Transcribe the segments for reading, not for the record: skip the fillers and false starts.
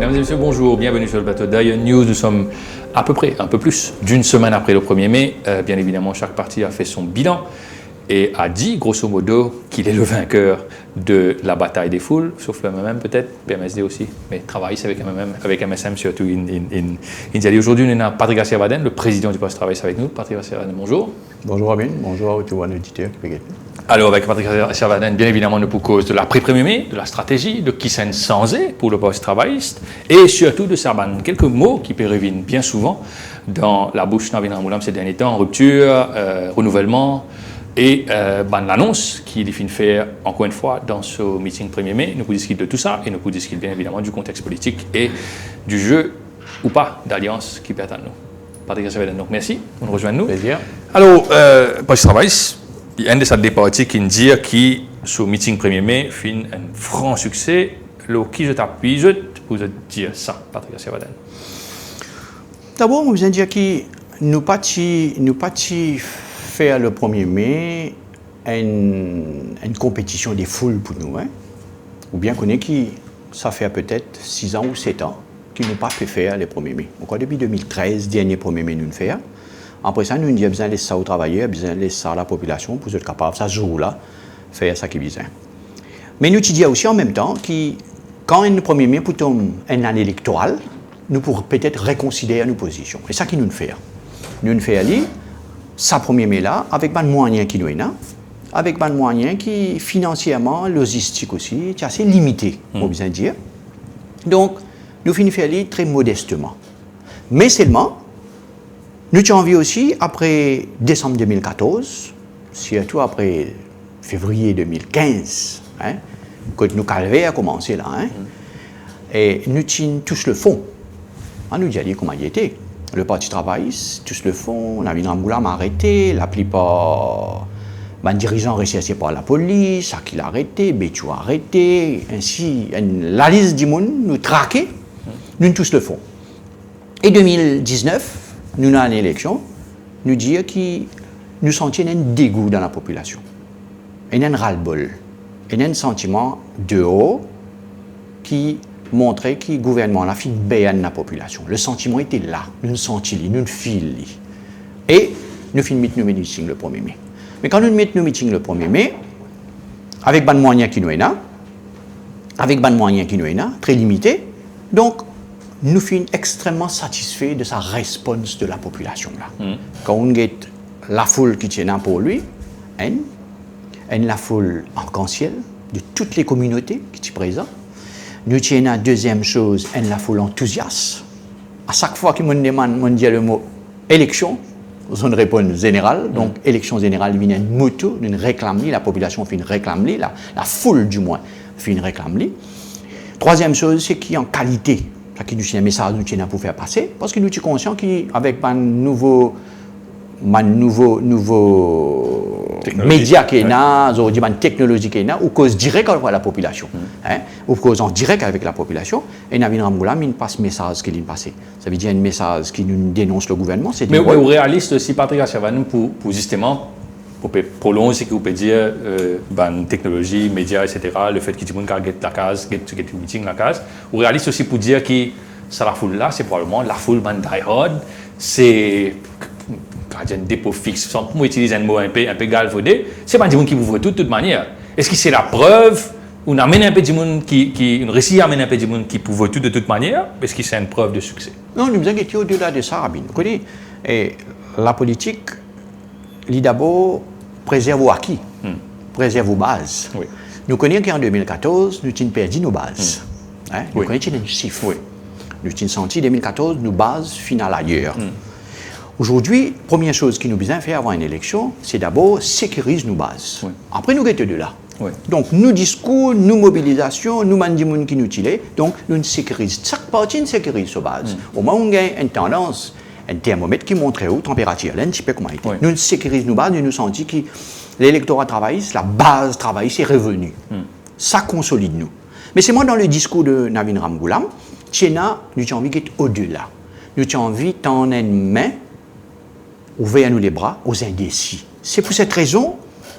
Mesdames et messieurs, bonjour, bienvenue sur le plateau d'Ion News. Nous sommes à peu près, un peu plus d'une semaine après le 1er mai. Bien évidemment, chaque parti a fait son bilan et a dit, grosso modo, qu'il est le vainqueur de la bataille des foules, sauf le MMM peut-être, PMSD aussi, mais travaille avec MMM, avec MSM surtout. Aujourd'hui, nous avons Patrick Garcia-Vaden, le président du Poste Travail, avec nous. Patrick Garcia-Vaden, bonjour. Bonjour Amin, bonjour à tous les auditeurs. Alors, avec Patrick Garcia-Vaden, bien évidemment, nous pour cause de l'après-1er mai, de la stratégie, de qui s'en sensé pour le poste travailliste, et surtout de ça, quelques mots qui reviennent bien souvent dans la bouche de Navin Ramgoolam ces derniers temps, rupture, renouvellement, et l'annonce qu'il finit faire, encore une fois, dans ce meeting 1er mai. Nous pouvons discuter de tout ça, et nous pouvons discuter bien évidemment du contexte politique et du jeu ou pas d'alliance qui peut attendre nous. Patrick Garcia-Vaden, donc merci, vous nous rejoignez nous. Plaisir. Alors, poste travailliste, il y a un de ces partis qui dit que ce meeting 1er mai fait un franc succès. Alors, qui je t'appuie pour dire ça, Patrick Garcia-Vaden? D'abord, je veux dire que nous pas faire le 1er mai une compétition des foules pour nous. Hein? Ou bien qu'on est qui, ça fait peut-être 6 ans ou 7 ans qu'ils n'ont pas pu faire le 1er mai. Encore depuis 2013, dernier 1er mai, nous le faisons. Après ça, nous avons besoin de laisser ça aux travailleurs, besoin de laisser ça à la population pour être capable, ça jour-là, faire ça qui est besoin. Mais nous disons aussi en même temps que quand le 1er mai pour une année électorale, nous pourrons peut-être reconsidérer nos positions. Et ça qui nous fait. Nous faisons aller, ça 1er mai là, avec des moyens qui nous sont là, avec des moyens qui, financièrement, logistiques aussi, c'est assez limité, on besoin dire. Donc, nous finissons aller très modestement. Mais seulement, nous avons envie aussi, après décembre 2014, surtout après février 2015, hein, quand nous calvaire a commencé là, hein, et nous avons tous le fond. Hein, nous avons dit comment il était. Le Parti travailliste, tous le fond, Navin Ramgoolam a arrêté, la plupart des dirigeants recherchés par la police, Akil a arrêté, Béchou a arrêté, ainsi, la liste du monde nous traquait, nous tous le fond. Et 2019, nous avons une élection, nous disons que nous sentions un dégoût dans la population. Il y a un ras-le-bol. Il y a un sentiment de haut qui montrait que le gouvernement a fait une la population. Le sentiment était là. Nous le sentions, nous le filons. Et nous finissons nos meetings le 1er mai. Mais quand nous mettons nos meetings le 1er mai, avec des moyens qui nous sont là, très limités, donc nous sommes extrêmement satisfaits de sa réponse de la population. Là. Quand on a la foule qui tient pour lui, la foule arc-en-ciel de toutes les communautés qui sont présentes. Nous tenons la deuxième chose, la foule enthousiaste. À chaque fois qu'il me demande, on dit le mot élection, on répond général. Donc, élection générale, il y a une moto, une réclame, la population fait une réclame, la foule du moins fait une réclame. Troisième chose, c'est qu'il y a en qualité. Ça qui nous tient un message nous tient pour faire passer, parce que nous sommes conscients qu'avec un nouveau média qui est là, une technologie qui est là, ou cause directe avec la population, ou cause en direct avec la population, et Navin Ramgoolam, il passe message qu'il a passé. Ça veut dire un message qui nous dénonce le gouvernement. Mais au réaliste aussi, Patrick Garcia-Vaden, pour justement, pour prolonger ce que vous pouvez dire, technologie, médias, etc., le fait que tout le monde get la case, get le meeting la case, au réaliste aussi pour dire que ça la foule là, c'est probablement la foule die hard, c'est un dépôt fixe, sans utiliser un mot un peu galvaudé, c'est pas du monde qui vous voit de toute manière. Est-ce que c'est la preuve, on amène un peu du monde qui, on réussit à amener un peu du monde qui vous voit de toute manière, est-ce que c'est une preuve de succès? Non, nous inquiétons au-delà de ça, Rabin. Vous connaissez, la politique, il d'abord préserve vos acquis, préserve vos bases. Oui. Nous connaissons qu'en 2014, nous avons perdu nos bases. Nous connaissons les chiffres. Oui. Nous avons senti en 2014 nos bases finales ailleurs. Aujourd'hui, première chose qui nous besoin faire avant une élection, c'est d'abord sécuriser nos bases. Oui. Après, nous guettons de là. Oui. Donc, nos discours, nos mobilisations, nous mandimons qui nous tirent. Donc, nous sécurisons. Chaque partie sécurise sa base. Au moment où on a une tendance, un thermomètre qui montre où température, là, un petit peu comment il est. Nous sécurisons nos bases, nous sentons que l'électorat travailliste, la base travailliste est revenue. Ça consolide nous. Mais c'est moi dans le discours de Navin Ramgoolam, nous avons envie d'être au-delà. Nous avons envie de tendre une main, ouvrir à nous les bras aux indécis. C'est pour cette raison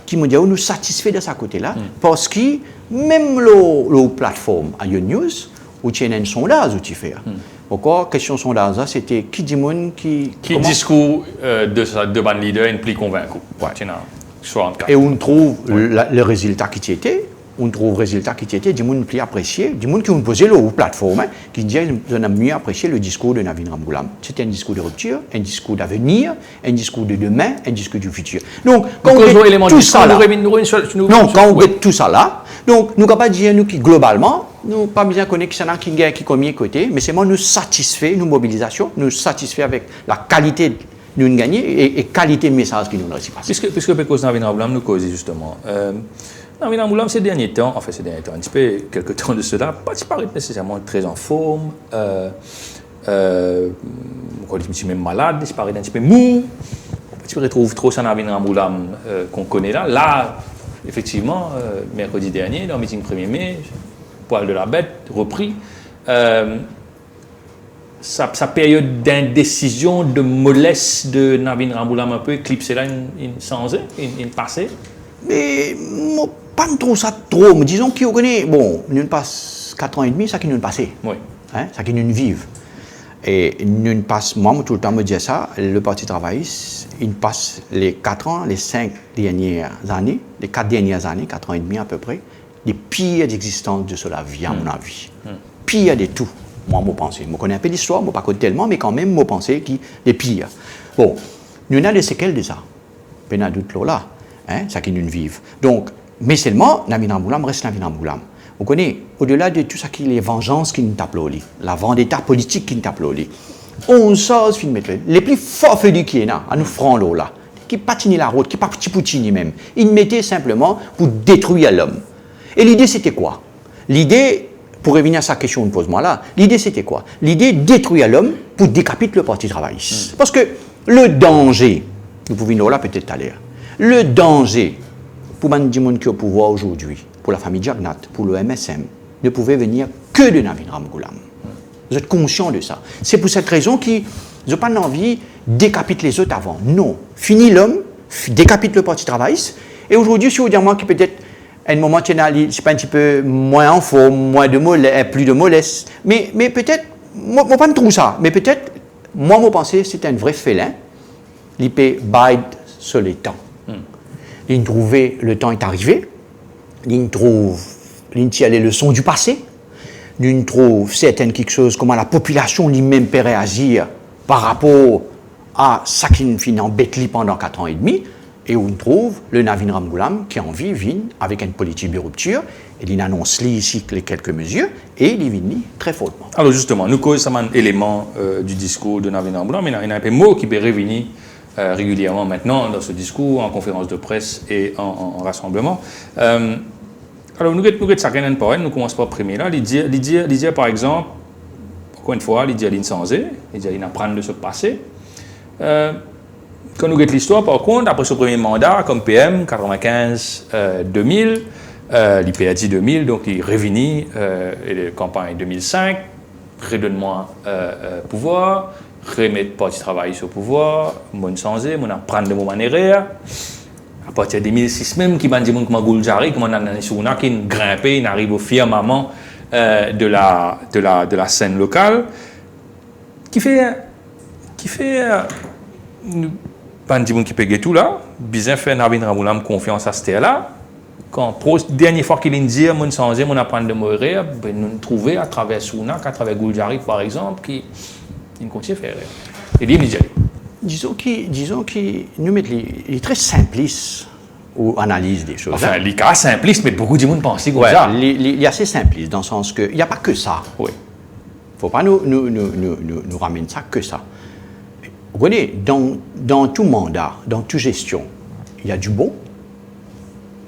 qu'il me dit nous satisfait de ce côté-là, parce que même la plateforme Ion News, ou tu as un sondage où tu fais. Pourquoi question sondage, c'était qui dit monde qui discours de ban leader est plus convaincu. Ouais. 64. Et on trouve le résultat qui était, on trouve le résultat qui était, du monde plus apprécié, du monde qui ont posé leur plateforme, qui dit qu'on a mieux apprécié le discours de Navin Ramgoolam. C'était un discours de rupture, un discours d'avenir, un discours de demain, un discours du futur. Donc, quand on met tout ça là, quand on met tout ça là, donc nous ne pouvons pas dire nous qui globalement, nous pas bien connaître qui s'en qui gagne qui combien côté, mais c'est moi nous satisfait nos mobilisations, nous satisfait avec la qualité nous gagner et qualité de message qui nous réussit pas. Puisque Navin Ramgoolam nous cause justement. Navin Ramgoolam ces derniers temps, un petit peu, quelques temps de cela, pas paraît nécessairement très en forme. On dit un petit peu malade, il paraît un petit peu mou. Tu retrouves trop ça Navin Ramgoolam qu'on connaît là. Là, effectivement, mercredi dernier, dans le meeting 1er mai, poil de la bête, repris. Sa période d'indécision, de mollesse de Navin Ramgoolam un peu éclipsée là, une passée. Mais moi, pas trop ça trop. Mais disons qu'on connaît, bon, nous passe 4 ans et demi, ça qui nous passé. Oui. Hein, ça qui nous vive. Et nous passe, moi, tout le temps me dire ça, le Parti travailliste, il passe les 4 ans, les 5 dernières années, les 4 dernières années, 4 ans et demi à peu près, les pires d'existence de cela vie, à mon avis. Pire de tout. Moi, je pense. Je connais un peu l'histoire, je ne connais pas tellement, mais quand même, je pense qu'il est pire. Bon, nous avons des séquelles de ça. Il y a d'autres là, hein, ça qui nous vivent. Donc, mais seulement, Navin Ramgoolam reste Navin Ramgoolam. Vous connaissez, au-delà de tout ça qui est les vengeances qui nous tapent l'oli, la vendetta politique qui nous tape l'oli, on sort les plus farfelus qui est là, à nous francs là, qui patinent la route, qui pas petit poutini même, ils mettaient simplement pour détruire l'homme. Et l'idée c'était quoi? L'idée, pour revenir à sa question que pose moi là, l'idée c'était quoi? L'idée détruire l'homme pour décapiter le Parti travailliste. Parce que le danger, vous pouvez nous là peut-être à l'air, le danger pour les gens qui sont au pouvoir aujourd'hui, pour la famille Jagnat, pour le MSM, ne pouvait venir que de Navin Ramgoolam. Vous êtes conscient de ça. C'est pour cette raison qu'ils n'ont pas envie de décapiter les autres avant. Non. Fini l'homme, décapite le Parti travailliste. Et aujourd'hui, si vous dites moi qui peut-être à un moment, c'est pas un petit peu moins en forme, moins de mollesse, plus de mollesse. Mais peut-être, moi, pas trouve ça. Mais peut-être, moi, mon pensée, c'est un vrai félin. Il peut bide sur le temps. Il trouvait le temps est arrivé. Il trouve les leçons du passé. Il trouve certaines quelque chose comment la population lui-même peut réagir par rapport à ça qui finit en bête pendant 4 ans et demi. Et on trouve le Navin Ramgoolam qui a envie vient avec une politique de rupture. Et il annonce ici les quelques mesures et il vient très fortement. Alors justement, nous causons un élément du discours de Navin Ramgoolam, mais il y a un peu de mots qui peut revenir régulièrement maintenant dans ce discours, en conférence de presse et en rassemblement. Alors nous avons chacun un point, nous commençons par le premier là. Il dit par exemple, encore une fois, il dit l'insensé, il dit qu'il apprend de ce passé. Quand nous regardons l'histoire, par contre, après ce premier mandat, comme PM, 95-2000, l'IP a dit 2000, donc il réunit la campagne 2005, redonne-moi pouvoir, remettre le Parti travailliste au pouvoir, mon sensé, mon apprendre de mon manière. À partir de 2006 même, qui m'a dit comment Gouljari, comment on a qui grimpé, il arrive au firmament de la scène locale, qui fait pas de qui peut tout là, bien fait Navin Ramgoolam confiance à ce là. Quand dernière fois qu'il dit mon sensé, mon apprendre de mourir, ben nous trouver à travers Sounak, à travers Gouljari par exemple, qui continue à faire. Et il dit Disons qu'il nous met il est très simpliste ou analyse des choses. Enfin, il est simpliste, mais beaucoup de monde pense comme ça. Il est assez simpliste dans le sens qu'il n'y a pas que ça. Oui. Il ne faut pas nous ramener ça que ça. Vous voyez, dans tout mandat, dans toute gestion, il y a du bon,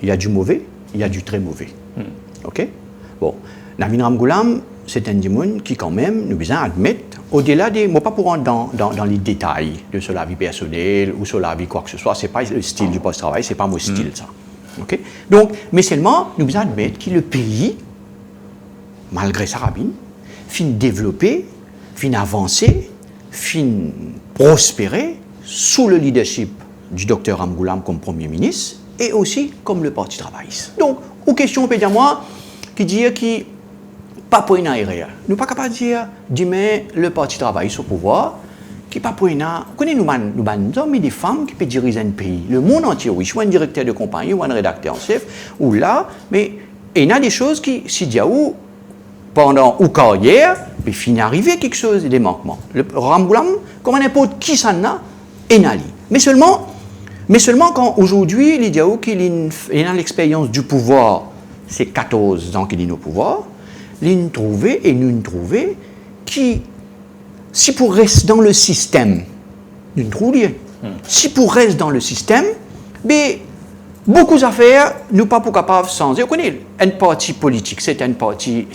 il y a du mauvais, il y a du très mauvais. OK? Bon, Navin Ramgoolam, c'est un démon qui, quand même, nous besoin admettre, au-delà des. Moi, pas pour rentrer dans les détails de sur la vie personnelle ou sur la vie quoi que ce soit, ce n'est pas le style du post-travail, ce n'est pas mon style, ça. OK? Donc, mais seulement, nous besoin admettre que le pays, malgré sa rabine, fin développer, fin avancer, fin prospérer sous le leadership du docteur Ramgoolam comme Premier ministre et aussi comme le Parti travailliste. Donc, aux questions, on peut dire moi, qui dit pas pour une aérien. Nous pas capable de dire, demain, le Parti travaille au pouvoir, qui pas pour une connaissez nous hommes et des femmes qui peuvent diriger un pays. Le monde entier, oui, soit un directeur de compagnie, ou un rédacteur en chef, ou là, mais il y a des choses qui, si diaou, pendant ou carrière, il finit arriver quelque chose, des manquements. Le Ramboulam, comme n'importe qui s'en a, est nali. Mais seulement quand aujourd'hui, les diaou qui a l'expérience du pouvoir, c'est 14 ans qu'il est au pouvoir, nous trouver qui, si pour rester dans le système, nous trouvons. Si pour rester dans le système, mais beaucoup d'affaires, nous pas pour capables sans. Vous connaissez, un parti politique, c'est un parti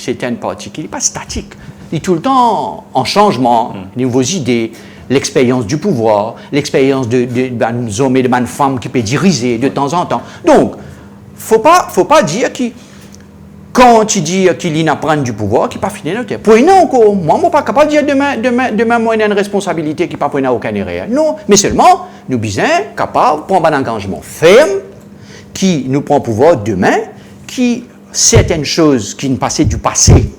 qui n'est pas statique. Il est tout le temps en changement, nouveaux idées, l'expérience du pouvoir, l'expérience de hommes et de femmes qui peuvent diriger de temps en temps. Donc, faut pas dire qu'il quand tu dis qu'il n'a pas du pouvoir, qu'il n'a pas fini notre terre. Pour nous encore, moi, je ne suis pas capable de dire demain, moi, j'ai une responsabilité qui n'a pas aucun erreur. Non, mais seulement, nous sommes capables de prendre un engagement ferme qui nous prend pouvoir demain, qui certaines choses qui nous passaient du passé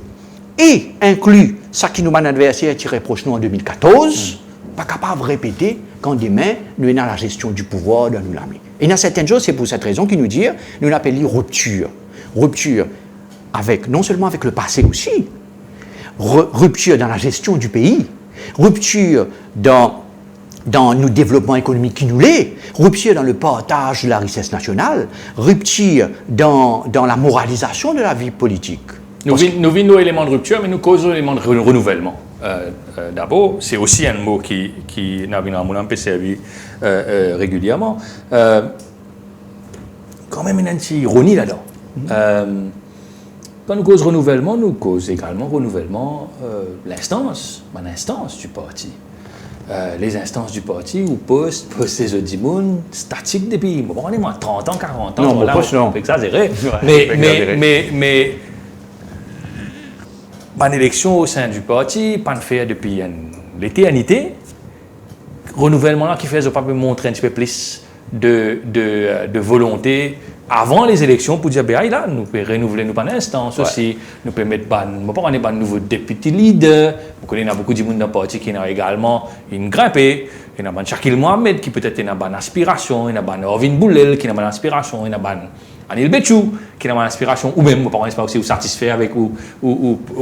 et inclut ça qui nous m'a adversaire qui reproche nous en 2014, pas capable de répéter quand demain, nous avons la gestion du pouvoir de nous l'amener. Et il y a certaines choses, c'est pour cette raison qu'il nous dit, nous l'appelons rupture. Rupture non seulement avec le passé aussi, rupture dans la gestion du pays, rupture dans nos développements économiques qui nous l'est, rupture dans le partage de la richesse nationale, rupture dans la moralisation de la vie politique. Nous vîmes nos éléments de rupture, mais nous causons éléments de renouvellement. D'abord, c'est aussi un mot qui n'a pas servi régulièrement. Quand même, il y a une petite ironie là-dedans. Quand nous causons renouvellement, nous causons également renouvellement l'instance du parti. Les instances du parti ou poste les audimounes statiques depuis, bon, on est moins 30 ans, 40 ans, non, voilà, on peut exagérer. Mais pas d'élection au sein du parti, pas de faire depuis l'éternité. Renouvellement là qui fait pas montrer un petit peu plus de volonté avant les élections pour dire ben là nous pouvons renouveler nos instances aussi, nous pouvons mettre un nouveau député leader. Vous connaissez, il y a beaucoup de monde dans le parti qui a également une grimpée. Il y a Shakil Mohamed qui peut-être a une aspiration, il y a Orvin Boulel qui a une aspiration, il y a Anil Betchou qui a une aspiration, ou même, on pas aussi satisfait avec ou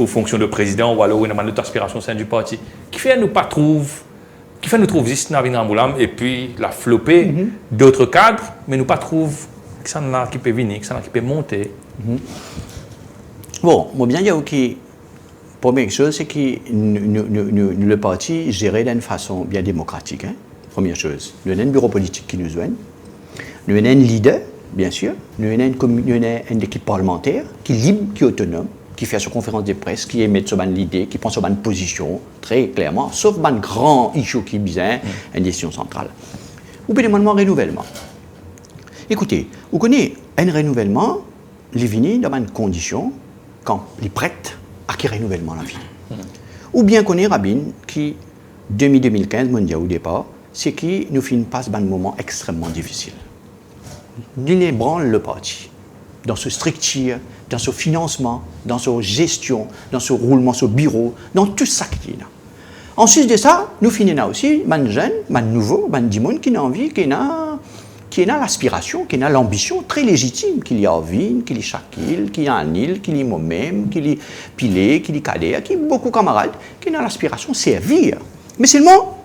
fonction de président, ou alors il y a une autre aspiration au sein du parti, qui fait nous pas trouve juste Navin Ramboulam et puis la flopée d'autres cadres, mais nous pas trouve que ça là qui peut venir, que ça là qui peut monter. Bon, moi bien dire que première chose, c'est que le parti géré d'une façon bien démocratique. Hein? Première chose, nous avons un bureau politique qui nous joigne, nous avons un leader, bien sûr, nous avons une équipe parlementaire qui est libre, qui est autonome, qui fait sa conférence de presse, qui émet sur l'idée, qui prend sur une position, très clairement, sauf un grand issue qui vient une décision centrale. Ou bien un renouvellement. Écoutez, vous connaissez un renouvellement, il vient dans une condition quand il est prêt à qui renouvellement la vie. Ou bien qu'on est Rabin qui, 2015, mondial au départ, c'est qui nous fait passe un moment extrêmement difficile. Il ébranle le parti dans ce structure, dans ce financement, dans sa gestion, dans ce roulement, ce bureau, dans tout ça qui est là. Ensuite de ça, nous finissons aussi, man jeune, man nouveau, man dimon qui a envie, qui a l'aspiration, qui a l'ambition très légitime, qu'il y a Orvin, qu'il y a Shakil, qu'il y a Anil, qu'il y a moi-même, qu'il y a Pilé, qu'il y a Kader, qu'il y a beaucoup de camarades, qui a l'aspiration de servir. Mais seulement,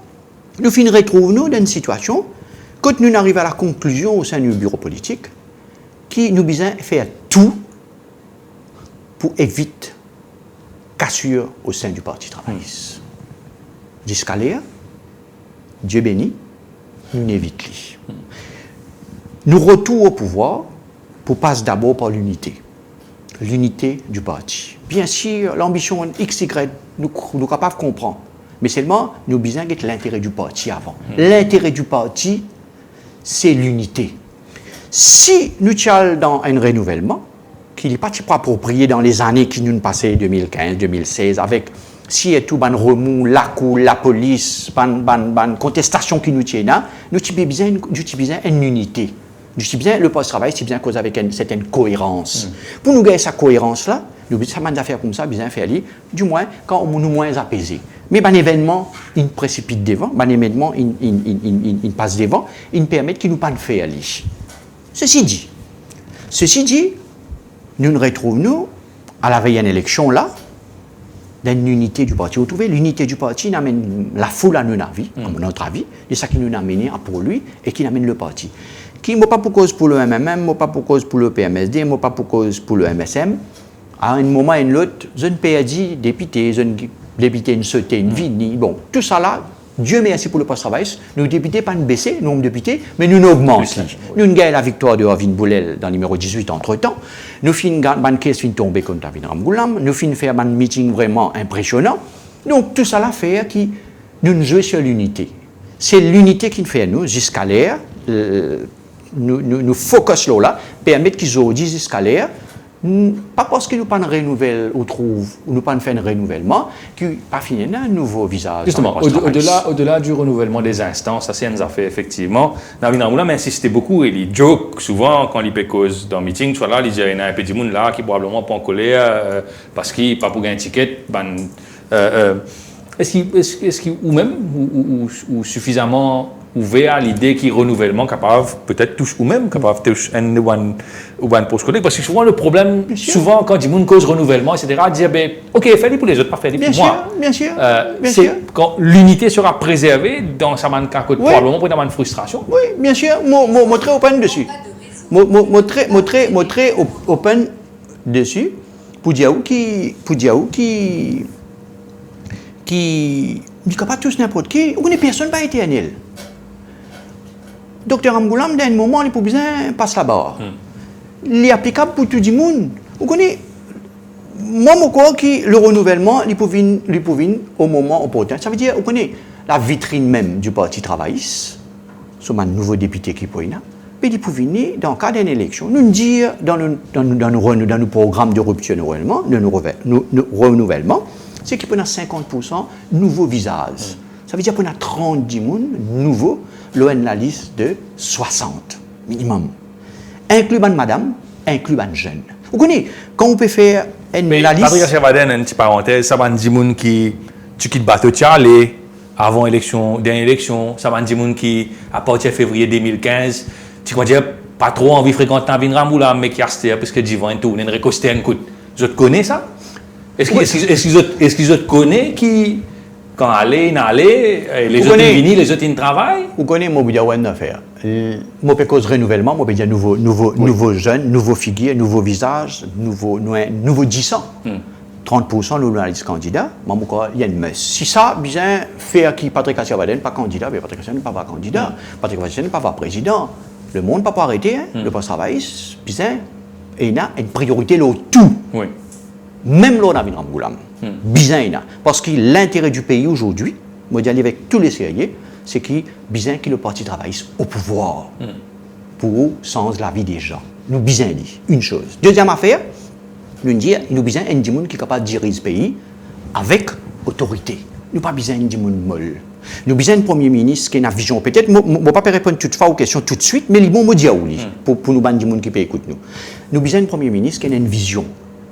nous finissons nous dans une situation, quand nous arrivons à la conclusion au sein du bureau politique, qui nous besoin faire tout pour éviter cassure au sein du Parti travailliste. Jusqu'à là, Dieu béni, nous évitons. Nous retournons au pouvoir pour passer d'abord par l'unité du parti. Bien sûr, l'ambition XY, nous sommes capables de comprendre, mais seulement nous besoin de l'intérêt du parti avant. L'intérêt du parti, c'est l'unité. Si nous sommes dans un renouvellement, qui n'est pas approprié dans les années qui nous passaient 2015, 2016, avec si et tout ban remous, la cour, la police, ban contestation qui nous tient là, nous avons besoin d'une unité. Le poste-travail, c'est bien cause avec une certaine cohérence. Pour nous gagner cette cohérence-là, Nous ça m'a affaire comme ça, bien faire aller, du moins quand on nous moins apaisé. Mais un événement, il précipite devant, un événement, il passe devant, il permet qu'il nous pas de faire aller. Ceci dit, nous nous retrouvons à la veille d'une élection là, dans une unité du parti. Vous trouvez, l'unité du parti amène la foule à notre avis, comme notre avis, c'est ça qui nous a amené pour lui et qui amène le parti. Qui n'est pas pour cause pour le MMM, n'est pas pour cause pour le PMSD, n'est pas pour cause pour le MSM. À un moment et l'autre, je ne peux dire député, je ne député une sauté, une vie, bon, tout ça là, Dieu merci pour le post-travail, nous députés pas nous baisser, nous députés, mais nous augmentons. Nous avons gagné la victoire de Arvin Boulel dans le numéro 18 entre-temps. Nous finissons une caisse fin tomber contre Arvin Ramgoulam. Nous finissons faire un meeting vraiment impressionnant. Donc tout ça là fait que nous jouons sur l'unité. C'est l'unité qui nous fait nous jusqu'à l'air. Nous focus là, permettre qu'ils aient dit jusqu'à l'air. Pas parce que nous pas un renouvellement ou nous pas fait un renouvellement qui pas fini un nouveau visage. Justement, au-delà du renouvellement des instances, ça c'est une affaire effectivement. Navin Ramgoulam m'a insisté beaucoup et il joke souvent quand il fait cause dans le meeting, soit là il dit il y a un petit monde là qui probablement pas en colère parce qu'il pas pour gagner un ticket. Est-ce qu'il ou même ou suffisamment ouvert à l'idée qu'il renouvellement capable peut-être touche ou même capable touche un poste collègue parce que souvent le problème souvent quand dit monde cause renouvellement etc dire ben ok fais-le pour les autres pas faire pour moi bien sûr quand l'unité sera préservée dans sa manque probablement pour une frustration oui bien sûr moi très open dessus moi très open dessus pour dire qui n'est capable tous n'importe qui ou une personne pas éternelle. Docteur Ramgoulam, dans un moment, il peut besoin passe la barre. Il est applicable pour tout le monde. Vous connaissez, moi, je crois que le renouvellement, il peut venir au moment opportun. Ça veut dire, vous connaissez, la vitrine même du Parti travailliste, c'est un nouveau député qui peut venir, mais il peut venir dans le cadre d'une élection. Nous dire dans nos programmes de rupture de renouvellement, c'est qu'il peut y avoir 50% nouveaux visages. Ça veut dire qu'on a 30 nouveaux, l'on a la liste de 60 minimum. Inclus ban madame, inclus ban jeune. Vous connaissez, quand on peut faire la liste... Patrick Achevaden, une petite parenthèse, ça va dire des gens qui quittent bateau Tchalé avant l'élection, dernière élection, ça va dire des gens qui, à partir de février 2015, tu vas dire pas trop envie de fréquenter Navin Ramgoulam, mais qui restent parce que Divan et tout, on est recosté un coup. Vous connaissez ça? Est-ce qu'ils connaissent qui... Quand aller, les autres viennent, les autres ils travaillent. Vous connaissez mon budget d'affaires. Mon cause renouvellement, mon budget nouveau jeunes, nouveaux figures, nouveaux visages, nouveau 10 ans. 30% nous liste candidat. Il y a une messe. Si ça, bien faire qui Patrick Achevaden pas candidat, mais Patrick Achevaden pas candidat, Patrick Achevaden pas président. Le monde ne peut pas arrêter. Le poste travail, bien, il y a une priorité là tout. Oui. Même là, Navin Ramgoulam. Bizarre, parce que l'intérêt du pays aujourd'hui, moi je dis avec tous les sérieux, c'est que bizarre que le parti travailliste au pouvoir pour changer la vie des gens. Nous bizarre dit une chose. Deuxième affaire, nous dire nous bizarre un monde qui est capable de diriger ce pays avec autorité. Nous pas bizarre un monde molle. Nous bizarre un premier ministre qui a une vision peut-être. Moi pas répondre toutefois aux questions tout de suite, mais les bons me dire pour nous ban du monde qui peut écouter nous. Nous bizarre un premier ministre qui a une vision.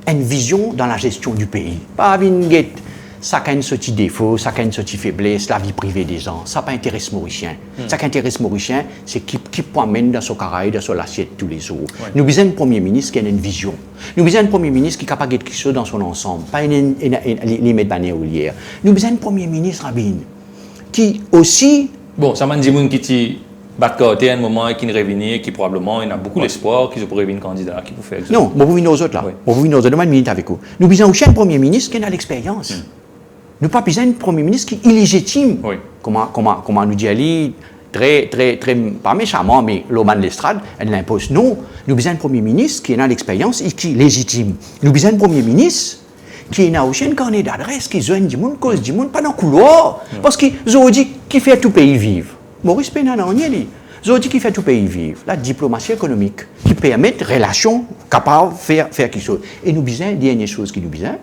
Une vision dans la gestion du pays. Pas une guette, ça a une sortie défaut, ça a une sortie faiblesse, la vie privée des gens. Ça pas intéresse Mauricien. Ça qui intéresse Mauricien, c'est qui amène dans son caraï, dans son assiette tous les jours. Ouais. Nous besoin d'un premier ministre qui a une vision. Nous besoin d'un premier ministre qui est capable de quelque chose dans son ensemble, pas les mettre bannière ou lière. Nous besoin d'un premier ministre Rabin qui aussi. Bon, ça m'a dit moun qui Batcoté à un moment qui ne revenir, qui probablement il a beaucoup d'espoir qu'ils pourraient venir candidat, qui peut faire. Non, moi vous venez aux autres là. Moi vous venez aux autres. Demain, une minute avec vous. Nous besoin aussi un premier ministre qui a l'expérience. Nous pas besoin d'un premier ministre qui est illégitime. Oui. Comment nous dit Ali, très, pas méchamment, mais l'Oman Lestrade, elle l'impose. Non, nous besoin d'un premier ministre qui a l'expérience et qui est légitime. Nous besoin d'un premier ministre qui a aussi un carnet d'adresse, qui a du monde, cause du monde, pas dans le couloir. Parce qu'ils ont dit qu'il fait tout pays vivre. Maurice Pénan, on y est. Zodi qui fait tout pays vivre, la diplomatie économique, qui permet relations capables de faire quelque chose. Et nous besoin, dernière chose qui nous besoin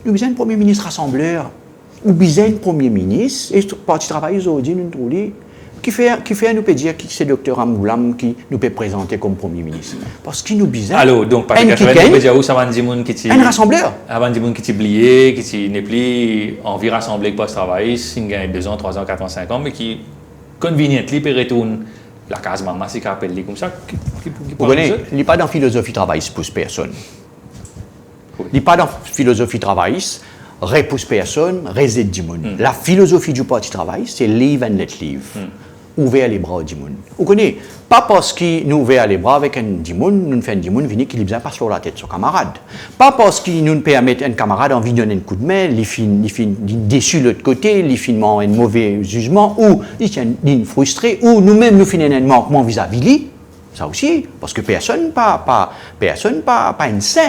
un premier ministre rassembleur, ou besoin un premier ministre, et le parti travail aujourd'hui, nous trouvons qui fait nous peut dire que c'est le docteur Amoulam qui nous peut présenter comme Premier ministre. Parce qu'il nous bizarre. Alors, donc, parce que ça veut dire où ça va dire qui un rassembleur. Avant dire qui oublié, qui n'est plus envie rassembler post-travail, il gagne 2 ans, 3 ans, 4 ans, 5 ans, mais qui, conveniently, peut retourner la case maman, c'est qu'appelle comme ça. Vous connaissez, il n'est pas dans philosophie travailliste pour personne. Il n'est pas dans philosophie travailliste, repousse personne, réside du monde. La philosophie du parti travail, c'est live and let live. Ouvert les bras du monde. Vous connaissez, pas parce qu'il nous ouvert les bras avec un dimon, nous faisons un dimon venir qu'il a pas sur la tête son camarade. Pas parce qu'il nous permet un camarade envie de donner un coup de main, il fin déçu de l'autre côté, il finalement un mauvais jugement, ou il frustré, ou nous-mêmes nous finissons un manquement vis-à-vis lui. Ça aussi, parce que personne pas un saint.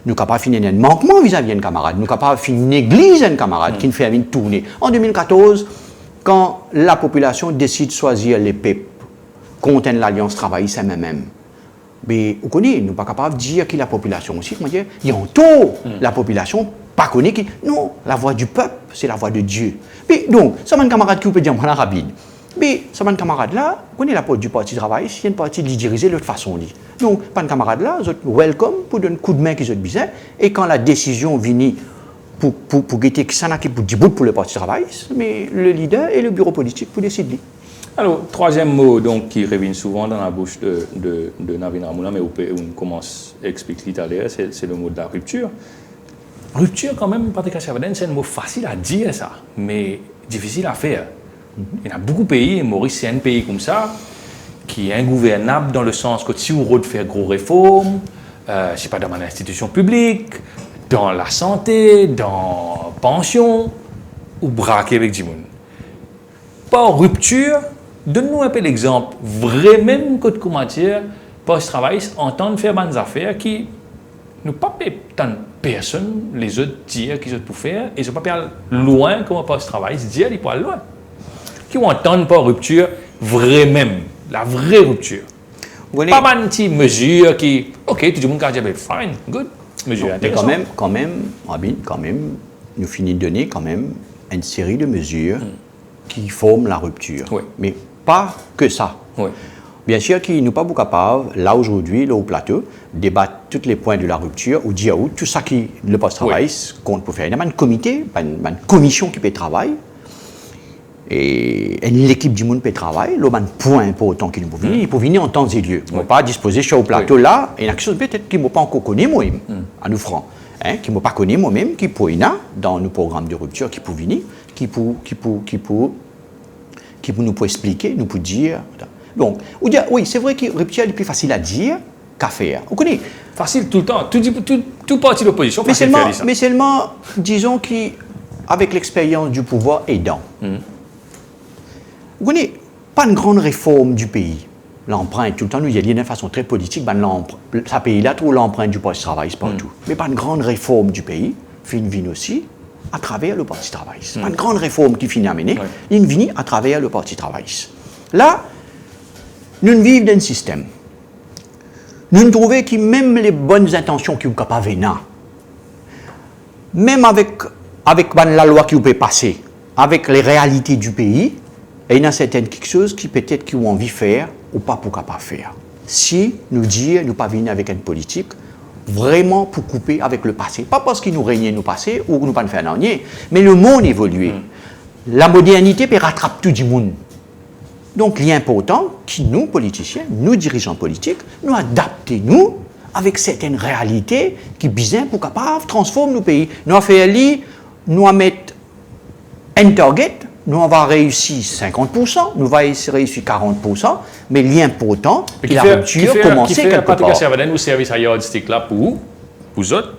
Nous sommes capables de finir un manquement vis-à-vis d'un camarade. Nous sommes capables de finir une église un camarade qui nous fait une tournée. En 2014, quand la population décide de choisir les peuples contre l'Alliance travailliste elle-même, mais vous connaissez, nous ne sommes pas capables de dire que la population aussi, il y a un taux, la population pas connaît qui. Non, la voix du peuple, c'est la voix de Dieu. Mais donc, ça m'a un camarade qui vous peut dire en rapide. Mais ça m'a un camarade là, vous connaissez la porte du parti travail, c'est une partie de diriger de l'autre façon. Donc, pas un camarade là, vous êtes welcome pour donner un coup de main qui est bizarre. Et quand la décision vient pour guetter qui s'en a qui pour dire pour le parti travail, mais le leader et le bureau politique pour décider. Alors, troisième mot donc, qui revient souvent dans la bouche de Navin Ramoula, mais on commence à expliquer tout à l'heure, c'est le mot de la rupture. Rupture, quand même, Patrick Achavanel, c'est un mot facile à dire, ça, mais difficile à faire. Il y a beaucoup de pays, Maurice, c'est un pays comme ça, qui est ingouvernable dans le sens que si on veut faire gros réformes, je ne sais pas, dans l'institution publique, dans la santé, dans la pension, ou braquer avec du monde. Par rupture, donne-nous un peu l'exemple, vraiment, que de matière, post-travail, entendre faire des affaires qui ne pas tant personne, les autres dire qu'ils ont pour faire, et ils ne sont pas loin comme post-travail, dire qu'ils pas loin. Qui vont entendre par rupture, vraiment, la vraie rupture. Pas mal de petites mesures qui, ok, tout le monde a dit, fine, good, mesure intéressante. Mais quand même, nous finissons de donner quand même une série de mesures qui forment la rupture. Oui. Mais pas que ça. Oui. Bien sûr qu'ils ne sont pas capables, là aujourd'hui, là au plateau, débattre tous les points de la rupture ou dire tout ça qui le post-travail compte pour faire. Il y a un comité, une commission qui peut travailler. Et l'équipe du monde peut travailler, le point pour autant qu'il ne peut venir, il peut venir en temps et lieu. Il ne peut pas disposer sur le plateau là, et il y a quelque chose peut-être qu'il ne peut pas encore connaître moi-même, à nous francs, qui ne peut pas connaître moi-même, qui peut venir dans nos programmes de rupture, qui peut venir, qui peut nous expliquer, nous peut dire. Donc, on dit, oui, c'est vrai que rupture est plus facile à dire qu'à faire. Vous connaissez? Facile tout le temps, tout parti d'opposition, facile à faire ça. Mais seulement, disons qu'avec l'expérience du pouvoir aidant, vous connaissez, pas une grande réforme du pays. L'empreinte, tout le temps, nous y a d'une façon très politique, ça pays-là trouve l'empreinte du parti travail partout. Mais pas une grande réforme du pays, vient aussi à travers le parti travail. Pas une grande réforme qui finit à mener, il vient à travers le parti travail. Là, nous vivons dans un système. Nous trouvons que même les bonnes intentions qui sont capables de venir, même avec la loi qui peut passer, avec les réalités du pays, et il y a certaines quelque chose qui peut-être qu'ils ont envie de faire ou pas pour capable faire. Si nous disons, nous pas venir avec une politique vraiment pour couper avec le passé, pas parce qu'il nous régnait nous passé ou nous pas faire rien, mais le monde évolue. La modernité peut rattraper tout le monde. Donc, il est important que nous, politiciens, nous, dirigeants politiques, nous adaptons avec certaines réalités qui bien pour capable transformer nos pays. Nous allons mettre un target. Nous, on va réussir 50%, nous allons réussir 40%, mais l'important, c'est la rupture commencer quelque part. Patrick Achavanel nous service à yardstick là pour vous autres,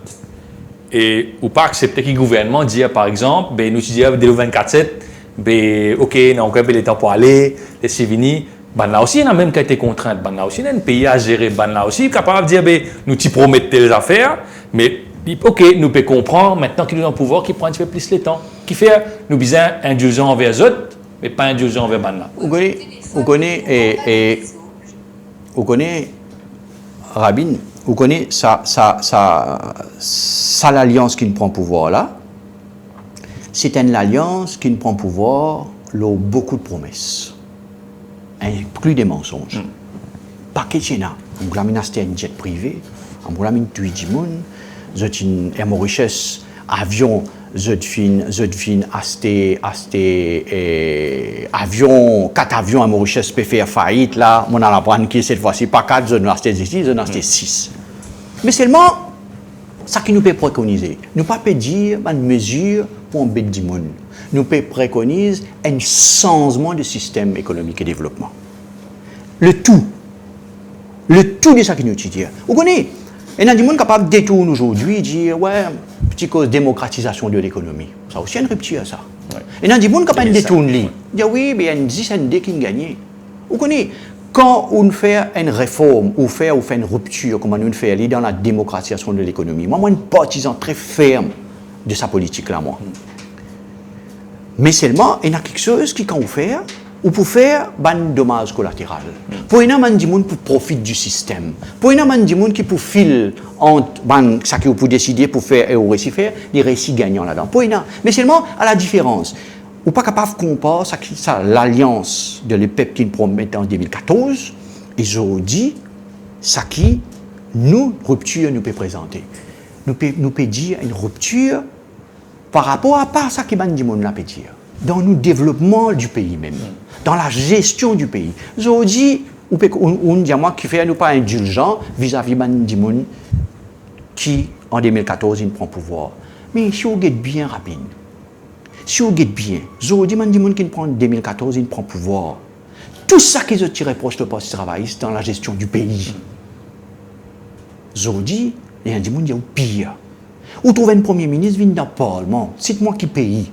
et ou pas accepter que le gouvernement dise, par exemple, nous disons dès le 24/7, ok, on a le temps pour aller, laissez venir. Là aussi, il y a même des contraintes. Là aussi, il y a un pays à gérer. Là aussi, capable de dire, nous te promettons les affaires, mais ok, nous pouvons comprendre maintenant qu'il est dans le pouvoir, qu'il prend un petit peu plus le temps. Qui fait, nous besoin indulgents envers les autres, mais pas indulgents envers Banna. Vous connaissez, Rabin, vous connaissez ça l'alliance qui ne prend pouvoir là. C'est une alliance qui ne prend pouvoir là beaucoup de promesses. inclut des mensonges. Pas question là. On voulait acheter un jet privé, on voulait tuer du monde, j'ai une Mauritius avion, j'ai acheté avion, 4 avions à Mauritius peut faire faillite là, on a la prendre qui cette fois-ci pas 4, j'ai acheté 10, j'ai acheté 6. Mais seulement ça qui nous peut préconiser, nous pas peut dire une mesure pour un bête du monde. Nous peut préconiser un changement de système économique et développement. Le tout de ça qui nous étudie. Vous connaissez, il y a des gens capables de détourner aujourd'hui, dire ouais, petite cause démocratisation de l'économie. Ça aussi une rupture ça. Il y a des gens capables de détourner, dire oui, mais il y a une dizaine de qui gagnent. Vous connaissez, quand on fait une réforme ou fait une rupture, comme on fait dans la démocratisation de l'économie, moi, je suis un partisan très ferme de sa politique là, moi. Mais seulement, il y a quelque chose qui, quand on fait, ou pour faire un dommage collatéral. Pour il y a des gens qui profitent du système. Pour il y a des gens qui pour filer entre ça que vous pouvez décider pour faire et au récit faire, des récits gagnants là-dedans. Mais seulement, à la différence, vous n'êtes pas capable de comparer l'alliance de l'EPEP qui nous promettait en 2014 et aujourd'hui, ça qui nous, rupture, nous peut présenter. Nous peut dire une rupture par rapport à pas ça qui va nous la peut dire. Dans le développement du pays même, dans la gestion du pays. Aujourd'hui, on dit à moi qui fait nous pas indulgent vis-à-vis des gens qui, en 2014, ils prennent pouvoir. Mais si on est bien rapide, si on est bien, aujourd'hui, des gens qui prennent en 2014, ils prennent pouvoir. Tout ça qu'ils ont tiré proche de Parti travailliste dans la gestion du pays. Aujourd'hui, il y a des gens qui ont pire. Ou trouver un premier ministre vient dans le Parlement. Cite-moi qui pays.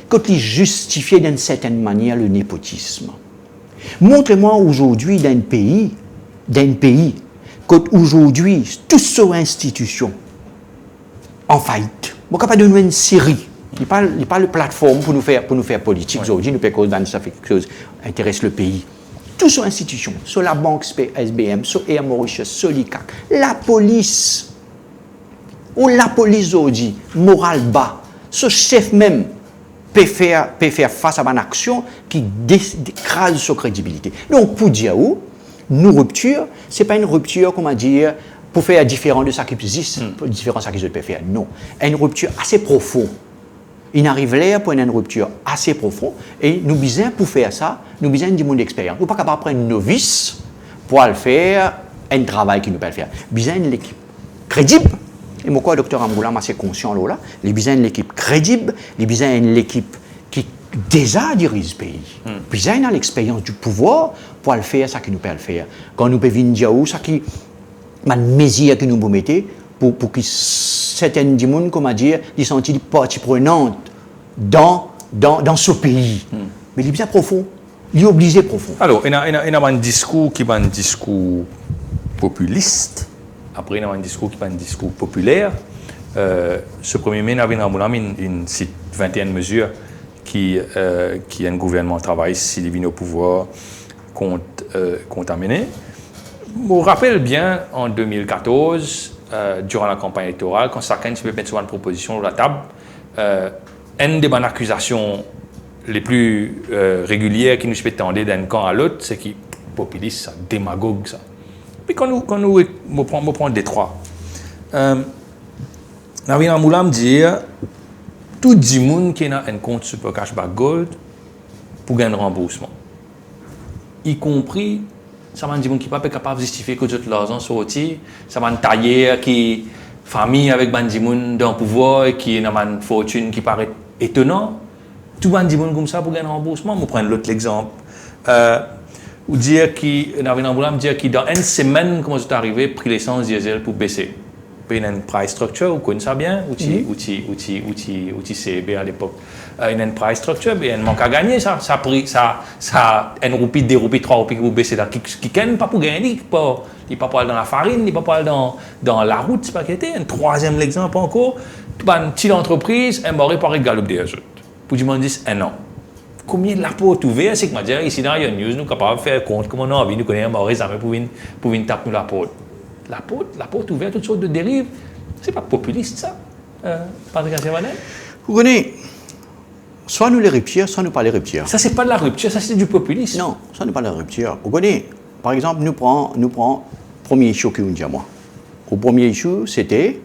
Quand il justifie d'une certaine manière le népotisme. Montrez-moi aujourd'hui d'un pays, quand aujourd'hui, toutes ces institutions en faillite. Je ne peux pas donner une série. Il n'y a pas de plateforme pour nous faire politique. Aujourd'hui, nous pouvons dire que ça fait quelque chose qui intéresse le pays. Toutes ces institutions, sur la banque SBM, sur Air Mauritius, sur l'ICAC, la police, ou la police aujourd'hui, morale bas, ce chef même peut faire face à une action qui écrase sa crédibilité. Donc, pour dire où, nos ruptures, ce n'est pas une rupture, comment dire, pour faire différent de ça qui existe, différent de ça qu'ils peuvent faire. Non. Une rupture assez profonde. Il arrive là pour une rupture assez profonde et nous besoin pour faire ça, nous besoin du monde d'expérience. Nous ne pouvons pas capable prendre une novice pour le faire un travail qui nous peut le faire. Nous besoin d'une équipe crédible. Et moi, le docteur Amboulam, assez conscient là. Nous besoin d'une équipe crédible, nous besoin d'une équipe qui déjà dirige le pays. Nous besoin l'expérience du pouvoir pour le faire ça qui nous peut le faire. Quand nous pouvons dire où ça qui ma mesure que nous vous mettez pour que certaines du monde, comment dire, ils sont partie prenante dans ce pays. Mais il est bien profond, il est obligé profond. Alors, il y a un discours qui est un discours populiste. Après, il y a un discours qui est un discours populaire. Ce premier ministre, Navin Ramgoolam, il cite 21 mesures qui un gouvernement travaille s'il vient au pouvoir compte amener. Je me rappelle bien, en 2014, durant la campagne électorale, quand chacun peut mettre sur une proposition sur la table, une des bonnes accusations les plus régulières qui nous peut tendre d'un camp à l'autre, c'est qu'il est populiste, ça, démagogue, ça. Puis quand nous prend Détroit, Navin Ramgoolam dit tout le monde qui a un compte Super Cashback Gold pour gagner un remboursement, y compris ça va dire qui pas capable de justifier que toute l'argent sorti, ça va tailler qui famille avec bandimoun dans le pouvoir et qui a une fortune qui paraît étonnant. Tout bandimoun comme ça pour gagner un remboursement. Je prends l'autre exemple. Ou dire qui Navin Ramgoolam dire qui dans une semaine comment c'est arrivé prix l'essence diesel pour baisser. Il y a une price structure, vous connaissez ça bien, outil CB à l'époque. Il y a une price structure, il y a un manque à gagner, ça une roupie, 2 roupies, 3 roupies que vous baissez là, qui gagne pas pour gagner, il n'est pas dans la farine, il n'est pas dans la route, c'est pas qu'il était. Un troisième exemple encore, une petite entreprise, elle m'aurait parlé de galop des autres. Pour dire, un an. Combien de la porte ouverte, c'est que je dis, ici dans la news, nous sommes capables de faire compte, comme on a envie, nous connaissons Maurice pour venir taper la porte. La porte ouverte, toutes sortes de dérives. C'est pas populiste, ça, Patrick Assevanel? Vous connaissez, soit nous les ruptures, soit nous pas les ruptures. Ça, c'est pas de la rupture, ça, c'est du populisme. Non, ça n'est pas la rupture. Vous connaissez, par exemple, nous prenons le premier issue qui nous dit à moi. Au premier issue, c'était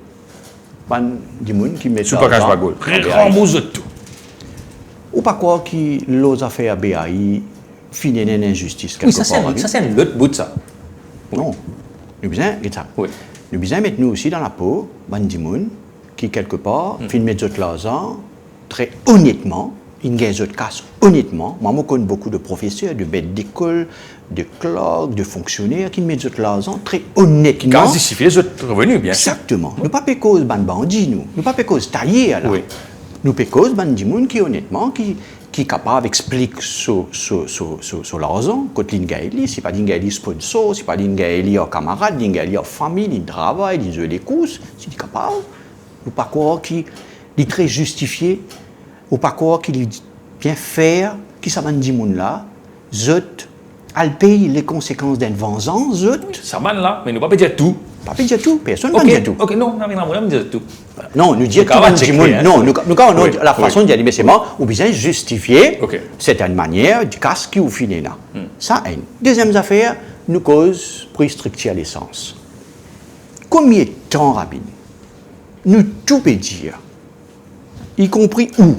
des gens qui mettent Super cash bagol. Rembourse tout. Ou pas quoi qui l'ose affaires BAI finit une injustice quelque Oui, part. ça, c'est un autre bout de ça. Non. Nous besoin de ça. Oui. Nous besoin mettre nous aussi dans la peau des gens qui quelque part finissent mettre l'argent très honnêtement. Ils gagnent de casse honnêtement. Moi, je connais beaucoup de professeurs, de bêtes d'école, de clercs, de fonctionnaires qui mettent de l'argent très honnêtement. Quand justifier les revenus, bien sûr. Exactement. Nous ne pas cause ban bandits, nous. Nous pas cause taillés là. Oui. Nous pas cause ban di moun qui honnêtement qui est capable d'expliquer sur l'argent quand l'ingaili, c'est pas l'ingaili sponsor, c'est pas l'ingaili en camarade, l'ingaili en famille, l'in travail, l'in les courses, c'est capable. Nous pas croire qui est très justifié, ou pas croire qu'il est bien faire, qui ça ban di moun là, zot al paye les conséquences d'une vengeance, zot. Ça man là, mais nous ne pouvons pas dire tout. Pas dire tout, personne ne peut dire tout. Ok, non, on dire tout. Non, nous disons tout. Non, nous la façon d'y aller, mais c'est moi, ou bien justifier certaine manière du casse qui vous finit là. Ça, une. Deuxième affaire, nous cause prix structure à l'essence. Combien de temps rapide nous tout peut dire, y compris où,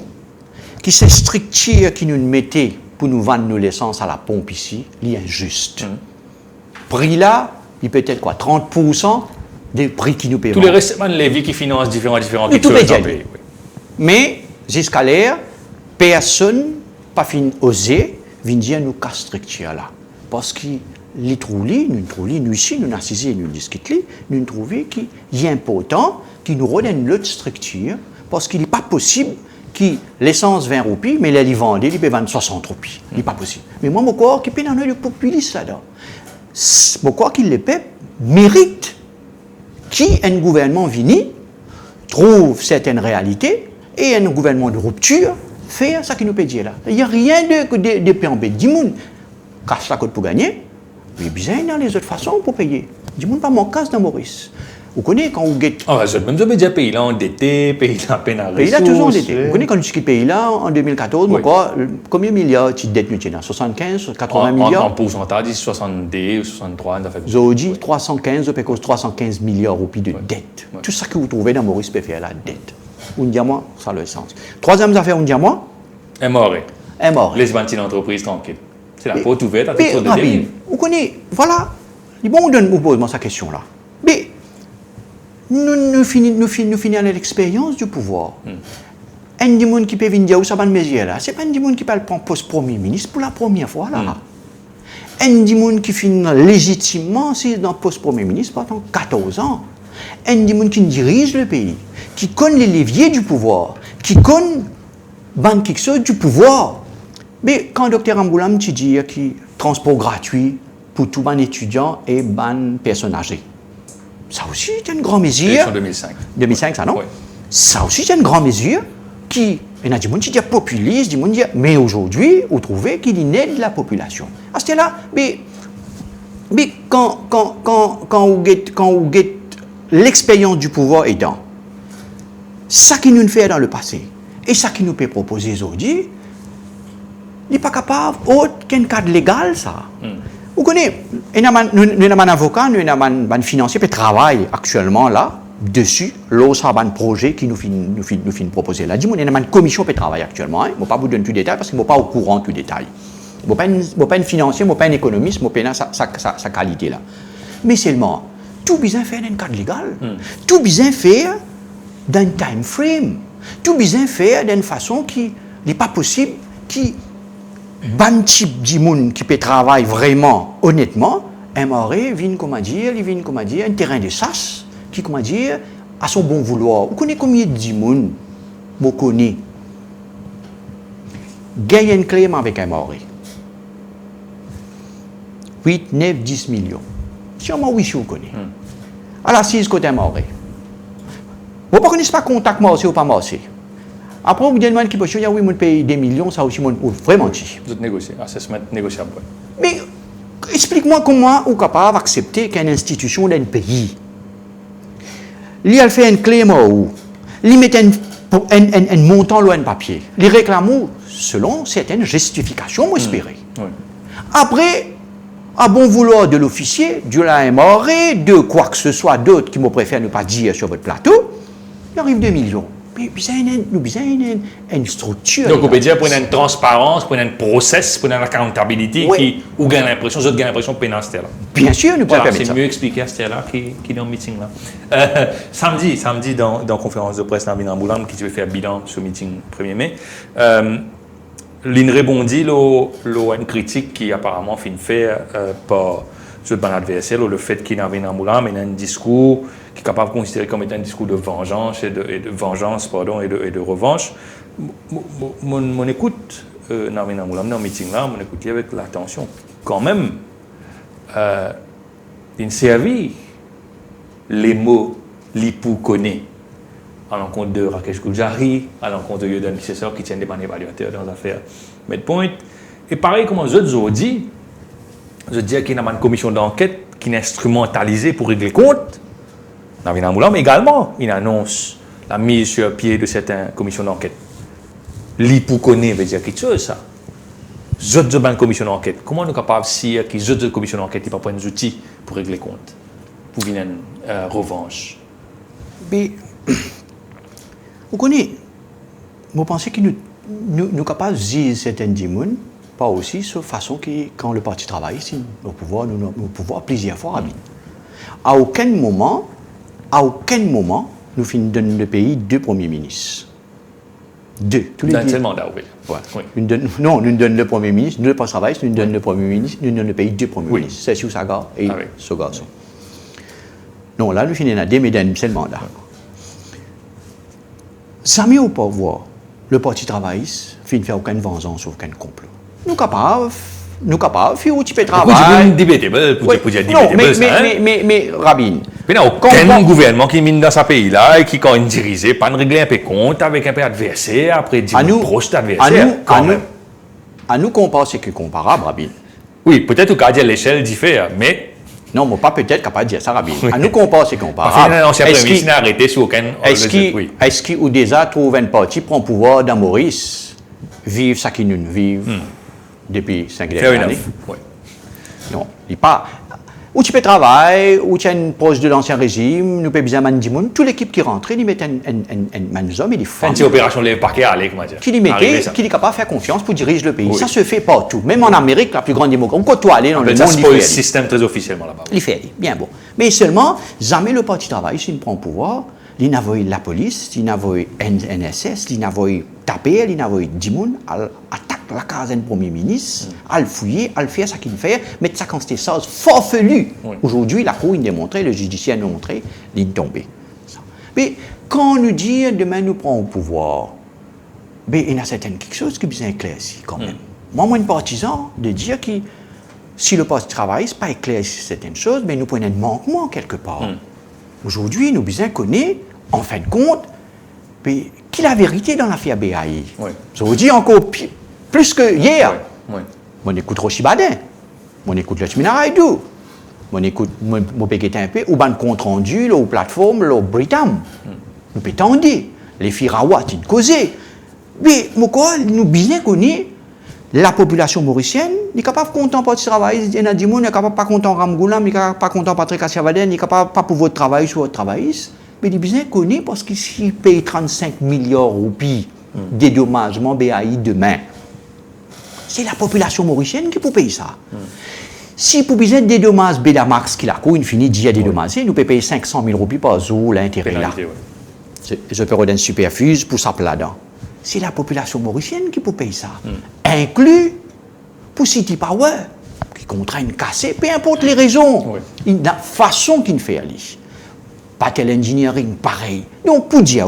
qui ces structures qui nous mettait pour nous vendre nos l'essence à la pompe ici, il est injuste. Prix là, il peut être quoi, 30% des prix qui nous payent. Tous les restes, les vies qui financent différents qui tout pays. Mais jusqu'à l'air, personne pas fin osé venir nous casse structure là, parce que nous ici nous assisons nous discutons, nous trouvons qu'il est important qui nous redonne l'autre structure, parce qu'il n'est pas possible que l'essence 20 roupies, mais les vendent, ils peuvent vendre 60 roupies. Il n'est pas possible. Mais moi, je crois qu'il y a un populiste là-dedans. Je crois qu'il les paie mérite qui un gouvernement vini trouve certaines réalités et un gouvernement de rupture fait ça qui nous peut dire là. Il n'y a rien de PNB. Du monde casse la côte pour gagner, mais bien dans les autres façons pour payer. Du monde pas mon casse dans Maurice. Vous connaissez quand vous guettez. Ah, même si vous dire pays là endetté, pays là peine à ressources. Pays là toujours endetté. Vous connaissez quand tu pays là en 2014, combien de milliards tu dettes nous tiens 75, 80 milliards. En pourcentage, 62, 63, ça fait. Vous avez dit 315 milliards de roupies de dette. Tout ça que vous trouvez dans Maurice peut faire la dette. On dit à moi, ça a le sens. Troisième affaire, on dit à moi. Un mort. Les banques d'entreprise tranquille. C'est la porte ouverte à toute de dérive. Vous connaissez, voilà. Bon, on pose sa question là. Mais nous finissons à l'expérience du pouvoir. Un des gens qui peut venir dire où ça va me dire là, c'est pas un des gens qui parle pour poste premier ministre pour la première fois là. Un des gens qui finit légitimement dans le poste premier ministre pendant 14 ans. Un des gens qui dirige le pays, qui connaît les leviers du pouvoir, qui connaît quelque chose du pouvoir. Mais quand le docteur Amboulam te dit qu'il y a transport gratuit pour tout les étudiants et les personnes âgées, ça aussi c'est une grande mesure. En 2005. 2005, ça non? Oui. Ça aussi c'est une grande mesure qui, il y a des gens qui disent populiste, des gens qui disent, mais aujourd'hui, vous trouvez qu'il aide la population. À ce là, mais quand vous guettez l'expérience du pouvoir aidant, ça qui nous fait dans le passé et ça qui nous peut proposer aujourd'hui, il n'est pas capable autre qu'un cadre légal, ça. Vous connaissez, nous avons un avocat, nous avons un financier qui travaille actuellement là, dessus, là, ça a un projet qui nous fait proposer là. Dis-moi, nous avons une commission qui travaille actuellement. Je ne vais pas vous donner tout le détail parce que je ne suis pas au courant de tout le détail. Je ne suis pas un financier, je ne suis pas un économiste, je ne suis pas sa qualité là. Mais seulement, tout bien faire dans un cadre légal, tout bien faire dans un time frame, tout bien faire d'une façon qui n'est pas possible, qui ban type de monde qui peut travailler vraiment honnêtement, aimerait vient un terrain de sas qui à son bon vouloir. Vous connaissez combien de monde vous connaissez gagne un claim avec un mari 8, 9, 10 millions. Sûrement oui, si vous connaissez. À l'assise côté un mari. Vous ne connaissez pas contact marché ou pas marché. Après, vous demandez qui peut dire, oui, mon paye des millions, ça aussi, vraiment dit. Vous êtes négocié, assessment négociable. Mais explique-moi comment vous êtes capable d'accepter qu'une institution d'un pays, il fait un claim ou il met un pour un montant loin de papier. Les réclament selon certaines justifications espérées. Oui. Après, à bon vouloir de l'officier, de la MRE, de quoi que ce soit d'autre qui me préfère ne pas dire sur votre plateau, il arrive 2 millions. Mais nous avons une structure. Donc, on peut dire pour une transparence, pour un process, pour une accountability, Oui. où gagne l'impression, vous gagnez l'impression de payer dans ce là. Bien sûr, nous pouvons permettre C'est ça. mieux expliqué à ce là qui est dans le meeting là. Samedi dans la conférence de presse dans Bilan Boulam, qui devait faire bilan sur le meeting 1er mai, l'in répondit à une critique qui apparemment fait par ce ban adversaire, le fait qu'il avait dans Boulam, il a un discours qui est capable de considérer comme étant un discours de vengeance et de revanche. Mon écoute dans le meeting là, mon écoute avec l'attention. Quand même, il servi les mots l'ipou connaît à l'encontre de Rakesh Goujari, à l'encontre de Yodan Bissessor qui tient des bancs évaluateurs dans l'affaire Medpoint. Et pareil, comme les autres ont dit, je dis qu'il y a une commission d'enquête qui est instrumentalisée pour régler compte. Dans Vinamoulam, mais également, il annonce la mise sur pied de certaines commissions d'enquête. L'IPU connaît veut dire quelque chose, ça. Les autres commissions d'enquête, comment nous sommes capables de dire que les autres commissions d'enquête n'ont pas des outils pour régler compte, pour venir une revanche? Mais, vous connaissez, vous pensez que nous sommes capables de dire certaines dimounes, pas aussi, sur façon que quand le Parti travaille, si nous pouvons plusieurs fois habiter. À aucun moment, nous finissons donner le pays 2 premiers ministres. 2. Tous les dans quel mandat, oui. Ouais. Oui. Nous donnons le Premier ministre, nous ne pas travail, nous donnons le Premier ministre, nous donnons le pays 2 premiers Oui. ministres. C'est sur Saga et Ah oui. ce garçon. Non, là, nous finissons à 2, mais dans le mandat. Ça met au pouvoir, le Parti travailliste ne fait aucune vengeance, aucun complot. Nous sommes capables de faire un petit peu de travail. Vous debatable, Oui. pour dire Non, debatable, ça, hein? mais Rabin. Mais non, aucun gouvernement qui mine dans ce pays-là et qui, quand il dirige, pas de régler un peu compte avec un peu adversaire, après dire proche d'adversaire, quand même. À nous comparer, c'est que comparable, Rabin. Oui, peut-être qu'à dire l'échelle diffère, mais. Non, mais pas peut-être capable de dire ça, Rabin. À nous comparer, c'est comparable. Enfin, l'ancien Premier ministre n'a arrêté sur aucun. Est-ce qu'il ou déjà trouve un parti prend pouvoir dans Maurice, vivre ça qui nous vivent depuis 5 dernières années? Oui. Non, il n'est pas. Ou tu peux travailler, ou tu as une proche de l'ancien régime, nous pouvons bien mandimoun, toute l'équipe qui rentre, ils mettent un homme et des femmes. Une opération les parquets à aller, comment dire. Qui est capable de faire confiance pour diriger le pays. Oui. Ça se fait partout. Même en Amérique, la plus grande démocratie. On côtoie aller dans le monde. Ça se pose le système très officiellement là-bas. Il fait aller, bien bon. Mais seulement, jamais le parti travail, s'il prend le pouvoir, il n'a pas la police, il n'a pas NSS, il n'a pas tapé, il n'a pas Dimoun, attaque la case du Premier ministre, à le fouiller, à le faire ce qu'il fait, mettre ça quand c'était ça, forfelu. Oui. Aujourd'hui, la Cour a démontré, le judiciaire a montré, il est tombé. Mais quand on nous dit demain nous prenons le pouvoir, mais il y a certaines quelque chose qui est bien éclairci quand même. Moi, je suis partisan de dire que si le parti travail, ce n'est pas éclairci certaines choses, mais nous prenons un manquement quelque part. Aujourd'hui, nous bien connaître, en fin de compte, mais qui est la vérité dans l'affaire BAI. Oui. Ça veut dire encore plus que hier. Oui. On écoute Rochi Badin, on écoute Lachmina Raidou, on écoute mon péquet un peu, ou ban compte rendu, ou plateforme, ou Britam. Nous pétons les filles Rawat, ils causaient. Mais nous bien connaissons la population mauricienne, n'est capable de content pour le travail, il y a des gens qui n'est capable pas content Ramgoulam, il n'est pas content Patrick Assiavaden, il n'est capable pas pour votre travail sur votre travail. Mais il bien connu parce qu'il paye 35 milliards de roupies de dédommagement BAI demain. C'est la population mauricienne qui peut payer ça. Si pour besoin de dédommage Bédamarx qui l'a une fini d'y dédommager, nous pouvons payer 500 000 roupies par jour l'intérêt là. Je peux redonner superfuse pour ça là-dedans. C'est la population mauricienne qui peut payer ça. Inclus pour City Power, qui contraint de casser, peu importe les raisons. Il y a une façon qu'il fait aller. Pas tel engineering pareil. Donc, pour dire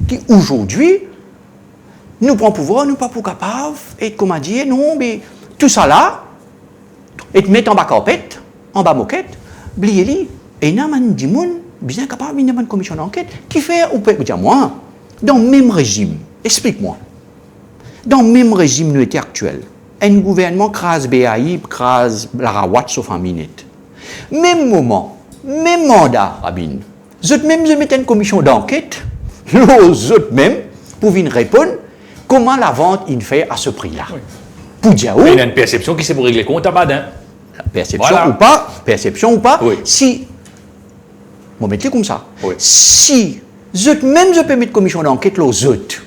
qu'aujourd'hui, nous prenons pouvoir, nous ne sommes pas capables, et comment dire, non, mais tout ça là, et te mettre en bas carpette, en bas moquette, oubliez-les. Et il y a des gens bien capables, il y a une commission d'enquête qui fait, ou peut dire, moi, dans le même régime, explique-moi, dans le même régime nous était actuel, un gouvernement crase BAI, crase la Rawat sauf en minute. Même moment, même mandat, Rabin. Vous même, je mettais une commission d'enquête, vous même, pour venir répondre comment la vente il fait à ce prix-là. Oui. Pour dire il y a une perception qui c'est pour régler le compte à Badin. Perception ou pas, oui. Si, on va mettre comme ça, oui. Si, même je peux mettre commission d'enquête aux autres,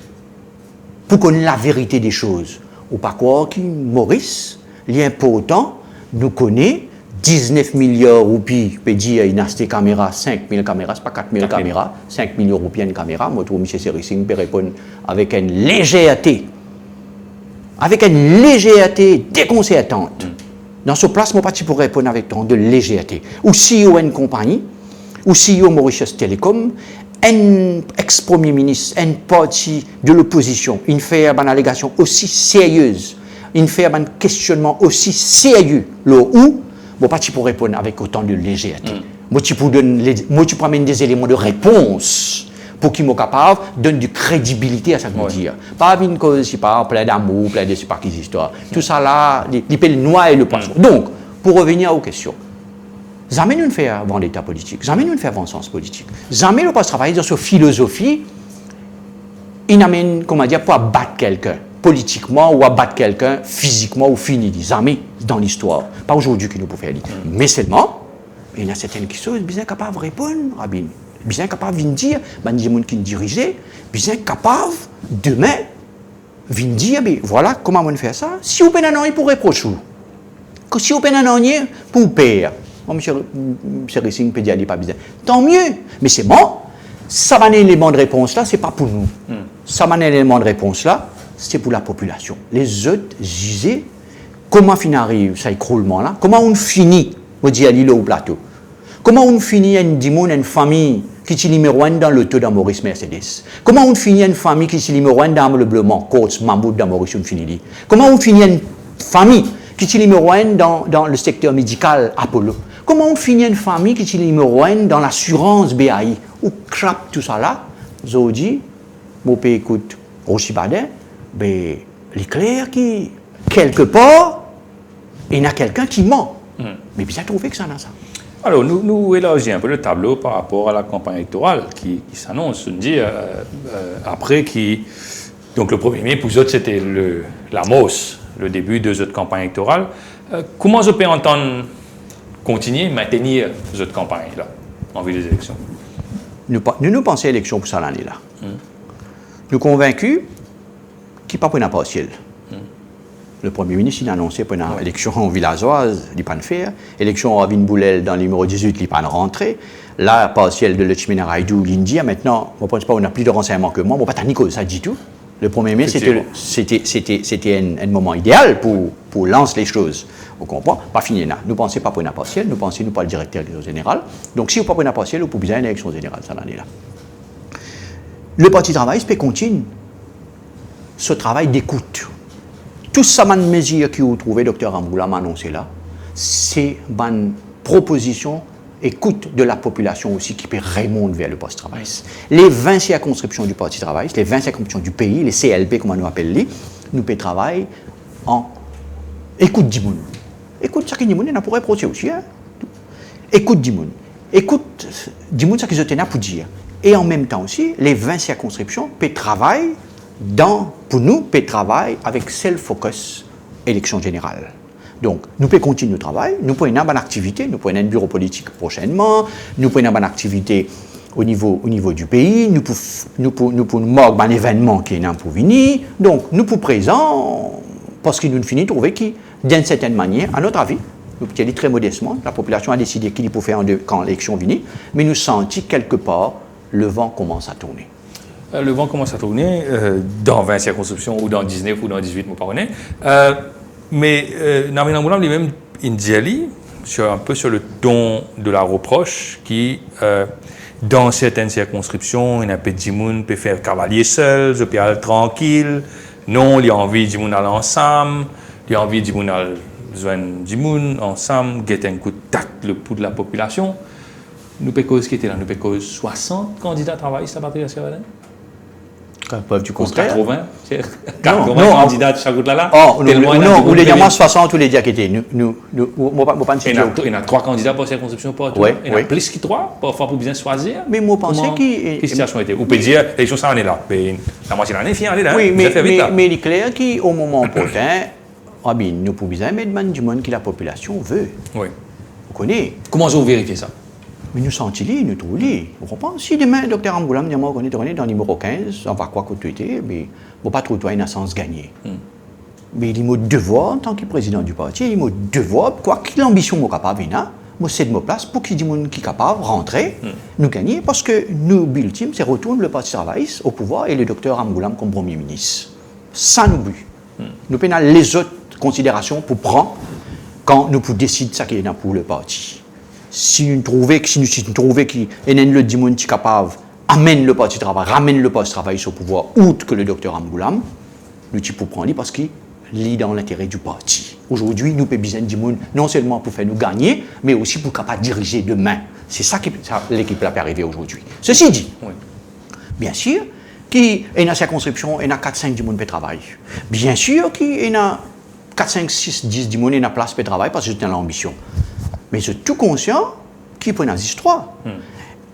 pour connaître la vérité des choses, ou pas quoi, qui Maurice, l'important, nous connaît 19 milliards de roupies, peut dire, il y a des caméras, 5 000 caméras, c'est pas 4 000 caméras, 5 millions de roupies une caméra, moi, M. Serissing peut répondre avec une légèreté déconcertante. Dans ce place, mon parti pour répondre avec tant de légèreté. Ou si il y a une compagnie, ou si il y a Mauritius Telecom, un ex-premier ministre, un parti de l'opposition, il fait une allégation aussi sérieuse, il fait un questionnement aussi sérieux, là où, mon parti pour répondre avec autant de légèreté. Moi, tu peux amener des éléments de réponse pour qu'ils soient capables de donner de crédibilité à ce que je dis. Pas une cause, pas plein d'amour, plein de je sais pas quelles histoires. Tout ça là, il peut le noyer et le poisson. Donc, pour revenir aux questions, jamais nous ne faisons vendetta politique, jamais nous ne faisons sens politique, jamais nous ne travailler dans cette philosophie, il n'amène, comment dire, pour abattre quelqu'un politiquement ou abattre quelqu'un physiquement ou fini, jamais dans l'histoire. Pas aujourd'hui que nous pouvons faire. Mais seulement, il y a certaines choses bien capables de répondre, Rabin. Bien capable de dire, des gens qui dirigeaient, bien capable demain de dire, voilà comment on fait ça. Si vous avez un an pour reprocher, si vous avez un an pour perdre, M. Rissing peut dire, pas bien. Tant mieux, mais c'est bon. Ça va l'élément de réponse là, c'est pas pour nous. Ça va l'élément de réponse là, c'est pour la population. Les autres disaient, comment arrive ça écroulement là? Comment on finit, on dit à l'île au plateau? Comment on finit une famille qui est numéro 1 dans le taux dans Maurice Mercedes? Comment on finit une famille qui est numéro 1 dans le Blement, Côte, Mambout, dans Maurice Finili? Comment on finit une famille qui est numéro 1 dans le secteur médical Apollo? Comment on finit une famille qui est numéro 1 dans l'assurance BAI? Ou crap tout ça là, Zodi, mon pays écoute, Rochibadin, il est clair qui, quelque part, il y a quelqu'un qui ment. Mais bien trouvé que ça n'a ça. Alors, nous élargissons un peu le tableau par rapport à la campagne électorale qui s'annonce. On dit, après, donc le premier mai, pour eux, c'était la MOS, le début de cette campagne électorale. Comment je peux entendre continuer, maintenir cette campagne-là en vue des élections? Nous pensons à l'élection pour ça l'année-là. Nous convaincus qu'il n'y a pas de partiel. Le Premier ministre il a annoncé pour une élection villageoise, il n'y a pas de faire. L'élection à Vinboulel dans le numéro 18, il n'y a pas de rentrée. La partielle de l'Echmina Raidou, l'India, maintenant, on ne pense pas qu'on a plus de renseignements que moi. Bon, pas Nico, ça dit tout. Le Premier ministre, c'était un moment idéal pour lancer les choses. On comprend, pas fini là. Nous ne pensons pas pour une partielle, nous pensons pas le directeur général. Donc, si vous ne pas pour une partielle, vous pouvez bien une élection générale, ça l'année là. Le Parti travail peut continuer ce travail d'écoute. Tout ça, les mesures que vous trouvez, Dr Amboula m'a annoncé là, c'est une proposition, écoute de la population aussi qui peut remonter vers le post-travail. Les 20 circonscriptions du Parti travail, les 20 circonscriptions du pays, les CLP, comme on nous appelle, nous pouvons travailler en écoute du monde. Écoute ça qui dit monde, on pourrait reprocher aussi. Hein? Écoute du monde. Écoute du monde, ça qu'ils ont pour dire. Et en même temps aussi, les 20 circonscriptions peuvent travailler pour nous, peut travailler avec self-focus élection générale. Donc, nous pouvons continuer le travail, nous pouvons avoir une activité, nous pouvons avoir un bureau politique prochainement, nous pouvons avoir une activité au niveau du pays, nous pouvons avoir un événement qui est là pour venir. Donc, nous pouvons présent, parce que nous finissons de trouver qui, d'une certaine manière, à notre avis, nous pouvons dire très modestement, la population a décidé qu'il faut faire quand l'élection vient, mais nous sentons quelque part, le vent commence à tourner. Le vent commence à tourner dans 20 circonscriptions ou dans 19 ou dans 18, je ne sais pas. Mais Namin Amboulam lui-même, il dit un peu sur le ton de la reproche qui, dans certaines circonscriptions, il y a un peu de gens peut faire cavalier seul, je peux aller tranquille. Non, il y a envie de gens aller ensemble, il y a envie de gens aller joindre des gens ensemble, guetter un coup de tac le pouls de la population. Nous pouvons cause qui était là, nous pouvons cause 60 candidats travaillistes à partir de Sierra Leone. Preuve du contraire. 80, Non, 80 candidats de chaque côté là. Oh, Tellement il y en a non, beaucoup ou les de diamants pays. 60 ou les dias qui étaient. Moi, pas Il y en a 3 candidats pour circonscription partout. Ouais, Il y en a ouais. plus que 3, parfois pour bien choisir. Mais moi, pensais Comment- qu'il. Quelle situation était? Vous pouvez dire, l'élection, ça en est là. Mais la moitié de l'année, fin, elle est là. Oui, Vous avez fait vite, là. mais il est clair qu'au moment opportun, nous pouvons bien mettre du monde que la population veut. Oui. Vous connaissez. Comment vous vérifiez ça? Mais nous sentons-les, nous trouvons-les. Vous comprenez? Si demain, le docteur Amboulam dit, moi, on est dans le numéro 15, on va quoi que tu étais, mais on ne pas trop toi une sens gagné. Mais il a devoir, en tant que président du parti, il a devoir, quoi qu'il l'ambition est capable, moi, c'est de ma place pour qu'il y ait des gens qui sont capables de rentrer, nous gagner, parce que nous, Bill Team, c'est retourner le parti travailliste au pouvoir et le docteur Amboulam comme premier ministre. Ça nous but. Nous prenons les autres considérations pour prendre quand nous décidons ce qui est pour le parti. Si nous trouvons qu'il y a le dimanche qui est capable amène le parti travail, ramène le parti travail au pouvoir, outre que le docteur Amboulam, nous pouvons prendre parce qu'il est dans l'intérêt du parti. Aujourd'hui, nous avons besoin du monde non seulement pour faire nous gagner, mais aussi pour capable diriger demain. C'est ça que l'équipe a arrivé aujourd'hui. Ceci dit, bien sûr, qu'il y a une circonscription, il y a 4-5 du monde pour travailler. Bien sûr qu'il y a 4, 5, 6, 10 du monde qui ont place pour travailler parce que c'est l'ambition. Mais je suis tout conscient qu'il peut y avoir 3.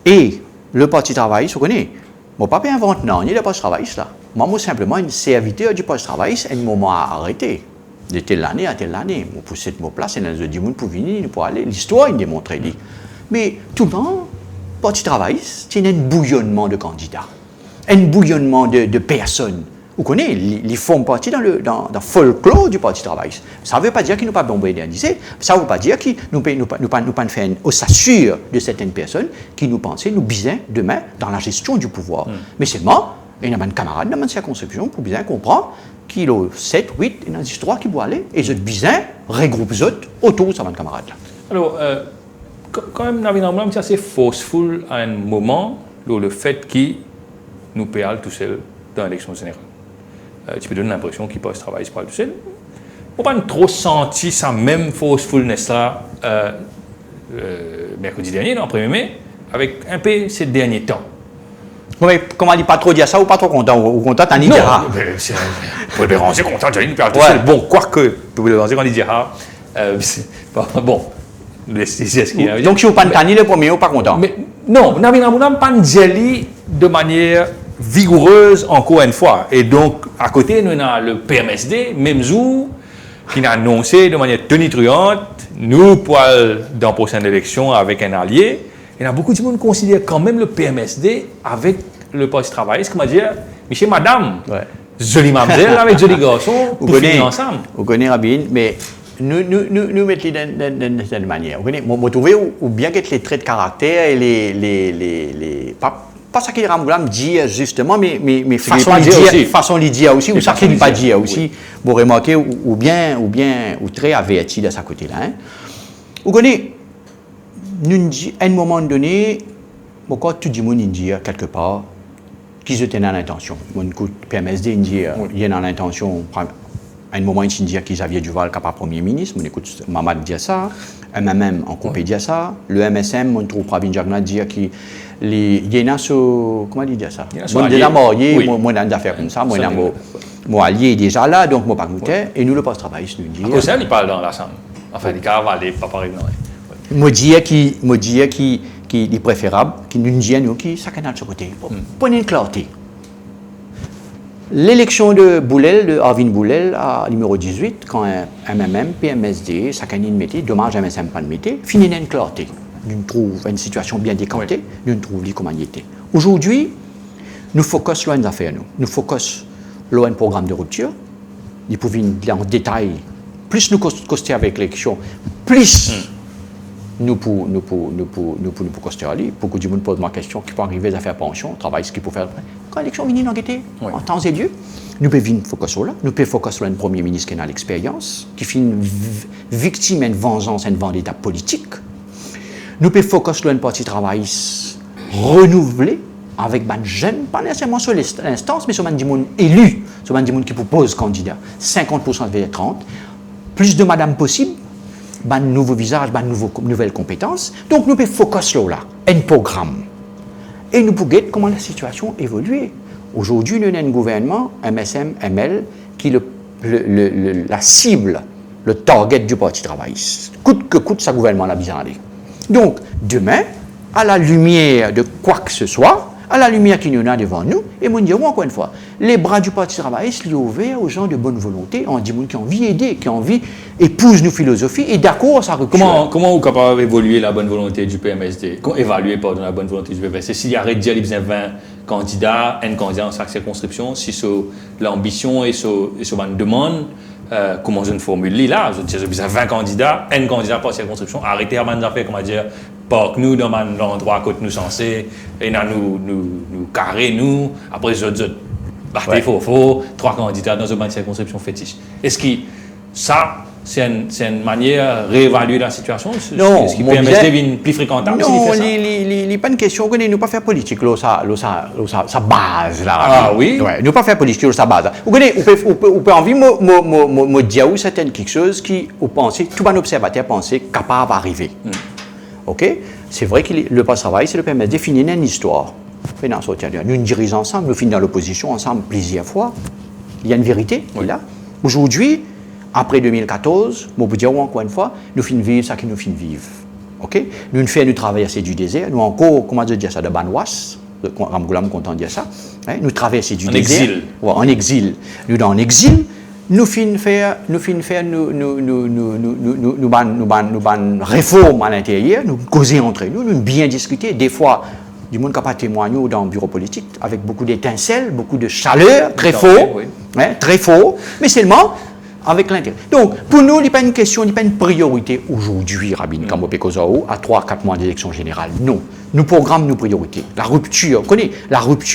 Et le parti travail, vous connaissez, je ne vais pas inventer non, il le parti travail là. Moi, simplement, une serviteur du parti travail, c'est un moment à arrêter. De telle année à telle année. Je pousse cette place, et les gens pour venir, pour aller. L'histoire, il démontre. Mais tout le temps, le parti travail, c'est un bouillonnement de candidats. Un bouillonnement de personnes. Vous connaissez, ils font partie dans le folklore du Parti travail. Ça ne veut pas dire qu'ils n'ont pas bombardisé, ça ne veut pas dire qu'ils n'ont pas fait on s'assure de certaines personnes qui nous pensent, nous besoin demain dans la gestion du pouvoir. Mais seulement, il y a un camarade dans ma circonscription pour bien comprendre qu'il y a 7, 8, il y en a 10, 3 qui vont aller, et ils ont besoin regrouper les autres autour de ces camarades-là. Alors, quand même, Navin Amboulam, c'est assez forceful à un moment, le fait qu'il nous paye tout seul dans l'élection générale. Tu peux donner l'impression qu'il passe travailler pas tout seul. On n'a pas trop senti sa même forcefulness là mercredi dernier, le 1er mai, avec un peu ces derniers temps. Mais comment dit pas trop dire ça ou pas trop content ou content, t'en y Non, dira. Pour le ranger content, j'ai une période tout seul. Bon, quoique, pour le ranger quand il dira, bon, c'est ce qu'il y a. Donc si vous pas tanné le premier, ou pas content. Mais non, Navin Amboulam pas de manière vigoureuse encore une fois. Et donc, à côté, nous avons le PMSD, même jour, qui a annoncé de manière tonitruante, nous, pour dans la prochaine élection avec un allié. Il y a beaucoup de monde qui considère quand même le PMSD avec le Parti travailliste, comme dire, Michel, madame, jolie mademoiselle avec joli garçon, pour finir ensemble. Vous connaissez Rabin, mais nous mettons de cette manière. Vous connaissez, vous trouvez ou bien que les traits de caractère et les pas ça qu'il Amboulam dit justement, mais façon de dire aussi, ou ça qu'il ne pas dire aussi, vous remarquez, ou très averti de sa côté-là. Hein. Vous connaissez, à un moment donné, pourquoi tout le monde dit quelque part qu'ils étaient dans l'intention. Mon coup de PMSD, il y a dans l'intention, à un moment, il dit qu'ils avaient Duval capable Premier ministre, mon écoute Mamad dit ça, MMM en coupé dit ça, le MSM, mon trouve Pravin Jagna dit qu'il y en a sur, comment il dit ça? Moi, déjà marié, moi, dans des affaires comme ça, moi, allié déjà là, donc moi, pas goûté, et nous, le poste travail, nous dit. Au sein, il parle dans la chambre. Enfin, il caravaler, pas pareil, non. Moi, dire qu'il est préférable, qu'il nous dit, nous, qui, ça canal de ce côté. Prenez une clarté. L'élection de Boulel, de Arvin Boulel, à numéro 18, quand MMM, PMSD, ça canine métier, dommage MSM pas de métier, finit une clarté. Nous trouve une situation bien décantée, nous trouvons comment il était. Aujourd'hui, nous focus sur une affaire, nous focus sur un programme de rupture, nous pouvons en détail, plus nous coster avec l'élection, plus nous pour coster aller, pour que du monde pose ma question, qui peut arriver à faire pension, travail, ce qu'il peut faire après. Quand l'élection finit en temps et lieu, nous pouvons focus sur là, nous pouvons focus sur un premier ministre qui a l'expérience, qui fait une victime d'une vengeance, une vendetta politique. Nous pouvons focus sur un parti travail renouvelé, avec des jeunes, pas nécessairement sur l'instance, mais sur des gens élus, sur des gens qui proposent candidat. 50% de 30, plus de madame possible, un nouveau visage, une nouvelle compétence. Donc nous pouvons focus sur là, un programme. Et nous pouvons voir comment la situation évolue. Aujourd'hui, nous avons un gouvernement, MSM, ML, qui est la cible, le target du Parti travailliste. Coûte que coûte, ce gouvernement-là, bizarre. Donc, demain, à la lumière de quoi que ce soit, à la lumière qu'il y en a devant nous, et moi, je dis encore une fois, les bras du Parti travailliste sont ouverts aux gens de bonne volonté, on dit qui ont envie d'aider, qui ont envie d'épouser nos philosophies et d'accord sa rupture. Comment vous capable d'évaluer la bonne volonté du PMSD? Comment évaluer pardon, la bonne volonté du PMSD? S'il y a réduit les 20 candidats, un candidat en chaque circonscription, si c'est l'ambition et c'est une demande, comment je ne formule là? Je dis, j'ai 20 candidats, un candidat par circonscription, arrêtez à faire, comment dire, parc nous dans l'endroit côté nous censé, et nous carré nous, après je battre faux, 3 candidats dans une circonscription fétiche. Est-ce que ça, c'est une manière de réévaluer la situation? Non, est-ce que PMSD devient plus fréquentable? Non, il n'y a pas de question, nous ne pas faire politique, ça base là. Ah oui? Ouais, nous pas faire politique, ça base. Vous pouvez envie me dire où c'est quelque chose qui, vous pensez, tout un observateur pensait capable d'arriver. Ok? C'est vrai que le post-travail, c'est le permet de définir une histoire. Nous dirigeons ensemble, nous finissons dans l'opposition ensemble plusieurs fois. Il y a une vérité, là. Aujourd'hui, après 2014, je peux dire encore une fois, nous finissons vivre ce que nous finissons vivre. Ok? Nous faisons du travail assez du désert, nous encore, comment dire ça, de Banouas, Ramgoulam content de dire ça. Hein? Nous traversons du désert. Exil. Ouais, en exil. Nous dans en exil. Nous finissons faire réforme à l'intérieur, nous causer entre nous, nous bien discuter. Des fois, du monde qui n'a pas témoigné dans le bureau politique, avec beaucoup d'étincelles, beaucoup de chaleur, très fort, très fort, mais seulement avec l'intérêt. Donc, pour nous, il n'y a pas une question, il n'y a pas une priorité aujourd'hui, Rabin Kambope Kozao, à 3-4 mois d'élection générale. Non. Nous programmons nos priorités. La rupture,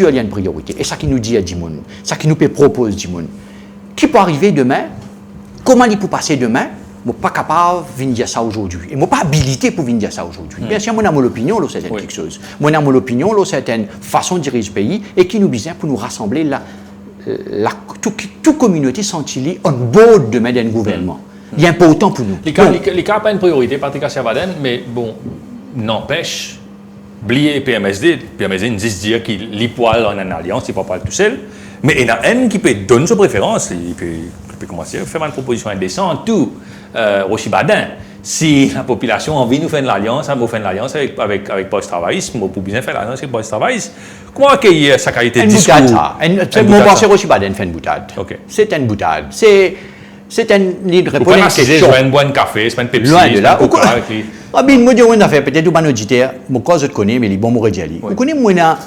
il y a une priorité. Et ça qui nous dit à Dimoun, ça qui nous propose Dimoun. Qui peut arriver demain? Comment il peut passer demain? Je ne suis pas capable de venir dire ça aujourd'hui. Et je ne suis pas habilité pour venir dire ça aujourd'hui. Bien sûr, moi, j'ai mon opinion, c'est quelque chose. Moi, j'ai mon opinion, c'est une façon de diriger le pays et qui nous besoin pour nous rassembler toute communauté sentie en board demain d'un gouvernement. Il est important pour nous. Les cas n'ont pas une priorité, Patrick Servaden, mais bon, n'empêche, oublier PMSD nous dit dire qu'il est poil en une alliance, il ne peut pas tout seul. Mais il y en a un qui peut donner sa préférence, il peut commencer à faire une proposition indécente, tout, Rochibadin. Si la population a envie de nous faire une alliance, on fait une alliance avec post-travailliste, on peut bien faire l'alliance avec post-travailliste. Comment qu'il y a sa qualité de discours? Mon pensée Rochibadin fait une boutade. Okay. C'est une boutade. C'est une ligne de réponse à une question. C'est un bon café, c'est un Pepsi, loin de là. Rabin, moi, je dis affaire peut-être pas auditeur, mon cas je connais, mais les bons mots dit. Vous connaissez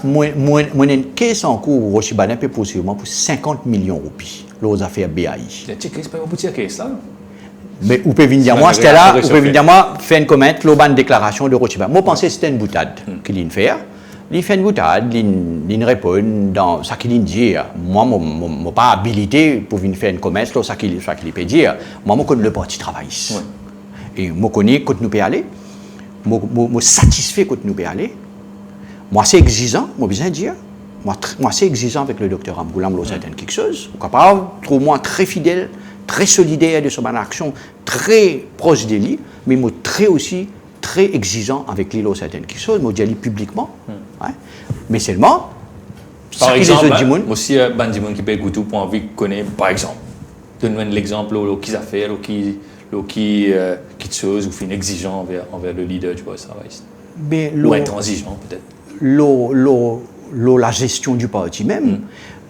moi une caisse en cours Rochibadin peut possiblement pour 50 millions de roupies. Les affaires BAI. C'est pas une petite caisse là. Mais vous pouvez venir dire moi, c'était là, vous pouvez venir dire moi, faire une commente, une déclaration de Rochibadin. Moi, je pensais que c'était une boutade qu'il vient faire. Il fait une boutade, il répond dans ce qu'il dit. Moi, je ne suis pas habilité pour venir faire une commente, ce qu'il peut dire. Moi, je connais le Parti travailliste. Et je connais quand nous pouvons aller. Je suis satisfait quand nous pouvons aller. Moi, c'est exigeant, je besoin de dire. Moi, c'est exigeant avec le docteur Ramgoulam, c'est quelque chose. Je suis capable, trouve-moi très fidèle, très solidaire de son action, très proche de lui, mais très exigeant avec lui, c'est quelque chose. Je dis publiquement. Mais seulement, par exemple, aussi, Bandimoun qui peut écouter pour envie de connaître, par exemple, donne-moi l'exemple qui a fait, qui chose, ou fait exigeant envers le leader du poste travailliste. Ou intransigeant, peut-être. La gestion du parti même,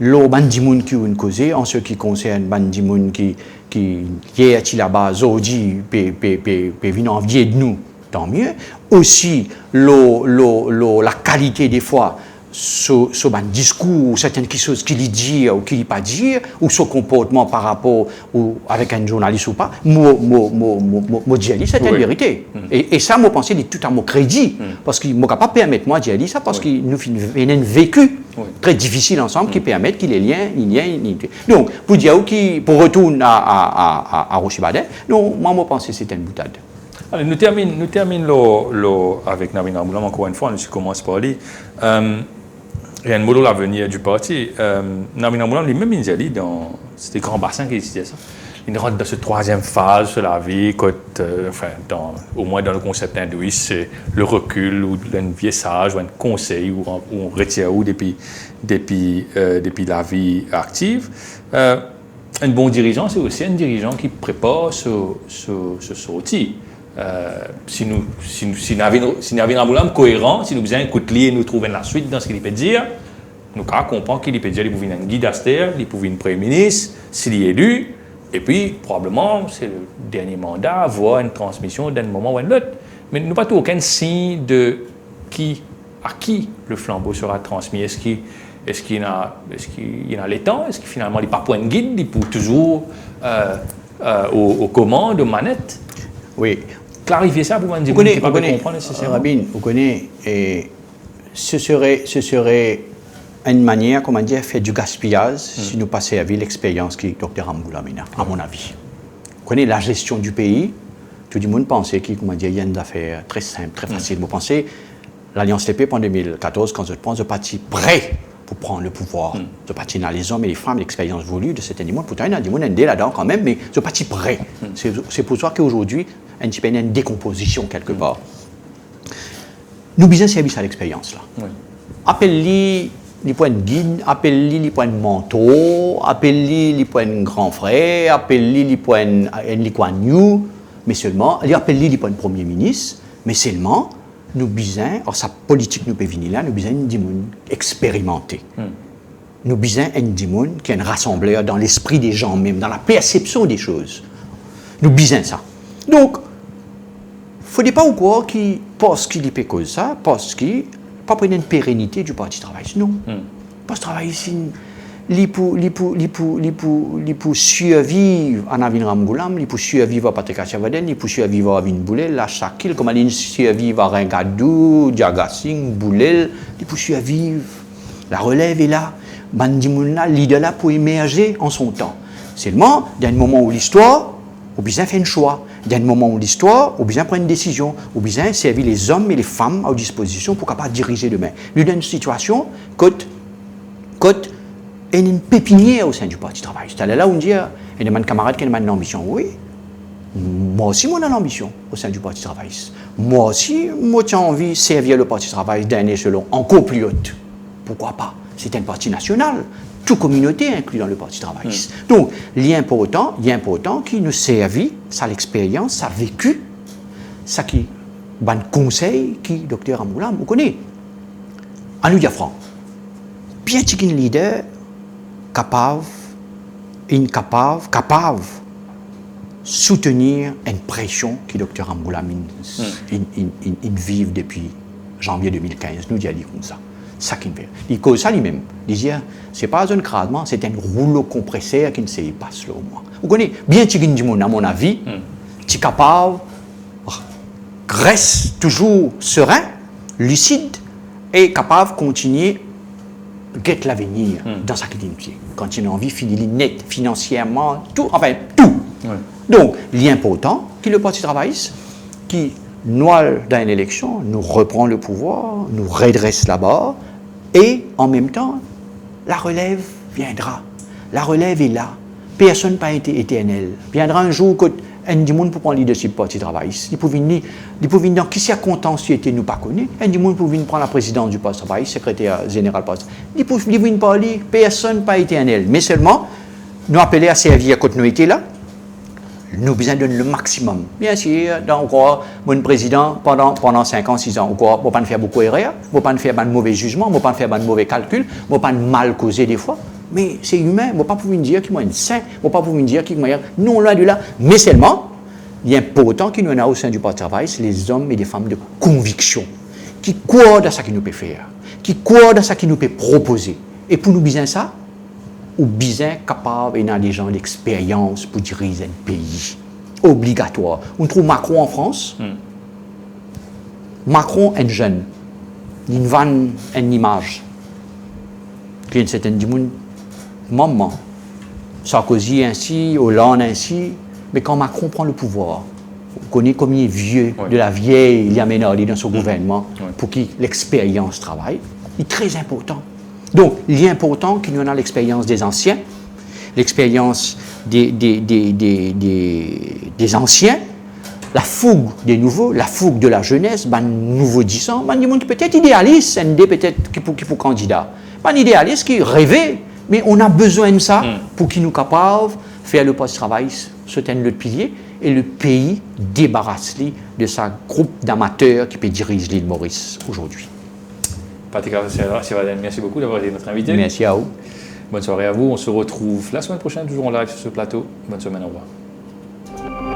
Bandimoun qui a une cause, en ce qui concerne Bandimoun qui est là-bas, aujourd'hui, peut venir envier de nous, tant mieux. Aussi, la qualité des fois, sur un discours, certaines choses qu'il dit ou qu'il ne pas dire, ou son comportement par rapport avec un journaliste ou pas, c'est une vérité. Et ça, moi, je pense qu'il est tout à mon crédit, parce qu'il ne peut pas permettre moi de dire ça, parce qu'il nous fait un vécu très difficile ensemble qui permet qu'il y ait liens. Donc, pour dire pour retourner à Rochibadin, non, moi, je pense que c'est une boutade. Allez, nous terminons avec Nabin Ramgoulam encore une fois, nous commençons par lui. Il y a un modèle l'avenir du parti. Nabin Ramgoulam lui-même, il dit dans c'était Grand Bassin qui disait ça. il rentre dans cette troisième phase de la vie, au moins dans le concept hindouiste, c'est le recul ou un vieillissage ou un conseil où on retient depuis la vie active. Un bon dirigeant, c'est aussi un dirigeant qui prépare ce sortie. Si nous avons un cohérent, si nous besoin écouter et nous trouver la suite dans ce qu'il peut dire, nous comprenons qu'il peut dire qu'il peut venir un guide d'Astère, il peut venir un premier ministre, s'il est élu, et puis probablement c'est le dernier mandat, voire une transmission d'un moment ou d'un autre. Mais nous n'avons pas aucun signe de à qui le flambeau sera transmis. Est-ce qu'il y a les temps? Est-ce qu'il finalement il n'y a pas point de guide? Il peut toujours aux commandes, aux manettes? Oui. Clarifier ça pour moi, vous connaissez, comprendre nécessairement. Rabin, vous connaissez, et ce serait une manière, comment dire, faire du gaspillage si nous passions à vie l'expérience que le docteur Amboula mène, à mon avis. Vous connaissez la gestion du pays, tout le monde pensait qu'il y a une affaire très simple, très facile. Vous pensez, l'Alliance TP en 2014, quand je pense, je parti prêt pour prendre le pouvoir. Je parti dans les hommes et les femmes, l'expérience voulue de cet animal. Pourtant, il y a des gens là-dedans quand même, mais je parti prêt. C'est pour ça qu'aujourd'hui, il y a une décomposition quelque part. Nous besoin de service à l'expérience là. Appelle-les les points de guide, appelle-les les points de mentor, appelle-les les points de grand frère, appelle-les les points de new, mais seulement, appelle-les les points de premier ministre, mais seulement, nous besoin, or sa politique nous peut venir là, nous besoin d'un monde expérimenté. Nous besoin d'un monde qui est un rassembleur dans l'esprit des gens même, dans la perception des choses. Nous besoin ça. Donc, il ne faut pas ou quoi qui pense qu'il peut cause ça, parce qu'il pas prendre une pérennité du Parti travail. Non. Parce que travail ici, il peut survivre en Avin Ramgoulam, il peut survivre à Patrick Chavaden, il peut survivre à Avin Boulel, à Shakil, comme il survivre à Ringadou, Diagasing, Boulel, il peut survivre. La relève est là. Bandimouna, leader là pour émerger en son temps. Seulement, il y a un moment où l'histoire, on a besoin de faire un choix. Il y a un moment où l'histoire, on a besoin de prendre une décision. On a besoin de servir les hommes et les femmes à disposition pour capable diriger demain. Nous dans une situation, côte, et une pépinière au sein du Parti travail. C'est là où on dit, il y a des camarades qui ont une ambition. Oui, moi aussi, moi, j'ai l'ambition au sein du Parti travail. Moi aussi, moi, j'ai envie de servir le Parti travail d'un échelon encore plus haute. Pourquoi pas? C'est un parti national. Toute communauté inclus dans le Parti travailliste. Donc, il y a important qui nous servi, ça l'expérience, ça vécu, ça qui, ban conseil qui, docteur Amboula, vous connaissez. À nous dire franc, bien qu'il y ait un leader capable soutenir une pression que docteur Amboula vive depuis janvier 2015, nous dit comme ça. Ça qui me fait. Il cause ça lui-même. Il dit, c'est pas un cradement, c'est un rouleau compresseur qui ne se passe là au moins. Vous connaissez bien Tigindimoun, à mon avis, tu es capable, reste toujours serein, lucide et capable de continuer à guetter l'avenir dans sa qualité. Quand il a envie, finir net, financièrement, tout, enfin tout. Donc, l'important que le Parti travailliste, qui noie dans une élection, nous reprend le pouvoir, nous redresse là-bas, et en même temps, la relève viendra. La relève est là. Personne n'a pas été éternel. Viendra un jour que un du monde pour prendre le leadership du Parti travailliste. Il peut venir dans qui circonstances était nous pas connu. Un du monde pour venir prendre la présidence du Parti travailliste, secrétaire général Parti. Il peut venir parler. Personne n'a pas éternel. Mais seulement, nous appeler à servir à continuité là. Nous besoin de donner le maximum. Bien sûr, dans quoi, mon président, pendant 5 ans, 6 ans, on ne peut pas faire beaucoup d'erreurs, on ne peut pas faire de mauvais jugements, on ne peut pas faire de mauvais calculs, on ne peut pas mal causer des fois. Mais c'est humain, on ne peut pas pouvoir dire qu'il y a un saint, on ne peut pas pouvoir dire qu'il y a non loin de là. Mais seulement, il est important qu'il y en a au sein du Parti travail, c'est les hommes et les femmes de conviction, qui croient dans ce qu'il nous peut faire, qui croient dans ce qu'il nous peut proposer. Et pour nous besoin ça, ou bien capable et des gens d'expérience pour diriger un pays. Obligatoire. On trouve Macron en France. Macron est jeune. Il vend une image. Il y a une certaine maman. Sarkozy ainsi, Hollande ainsi. Mais quand Macron prend le pouvoir, on connaît comme il est vieux, de la vieille, il y a ménardé dans son gouvernement, pour qui l'expérience travaille. Il est très important. Donc, il est important qu'il y en a l'expérience des anciens, l'expérience des anciens, la fougue des nouveaux, la fougue de la jeunesse, ben nouveau disant, ben des gens qui peut-être idéalistes, peut-être qui pour candidat, ben idéalistes qui rêvaient, mais on a besoin de ça pour qu'ils nous capables de faire le post-travail, sauter le pilier, et le pays débarrasse-lui de sa groupe d'amateurs qui peut diriger l'île Maurice aujourd'hui. Patrick Chevalen, merci beaucoup d'avoir été notre invité. Merci à vous. Bonne soirée à vous. On se retrouve la semaine prochaine, toujours en live sur ce plateau. Bonne semaine, au revoir.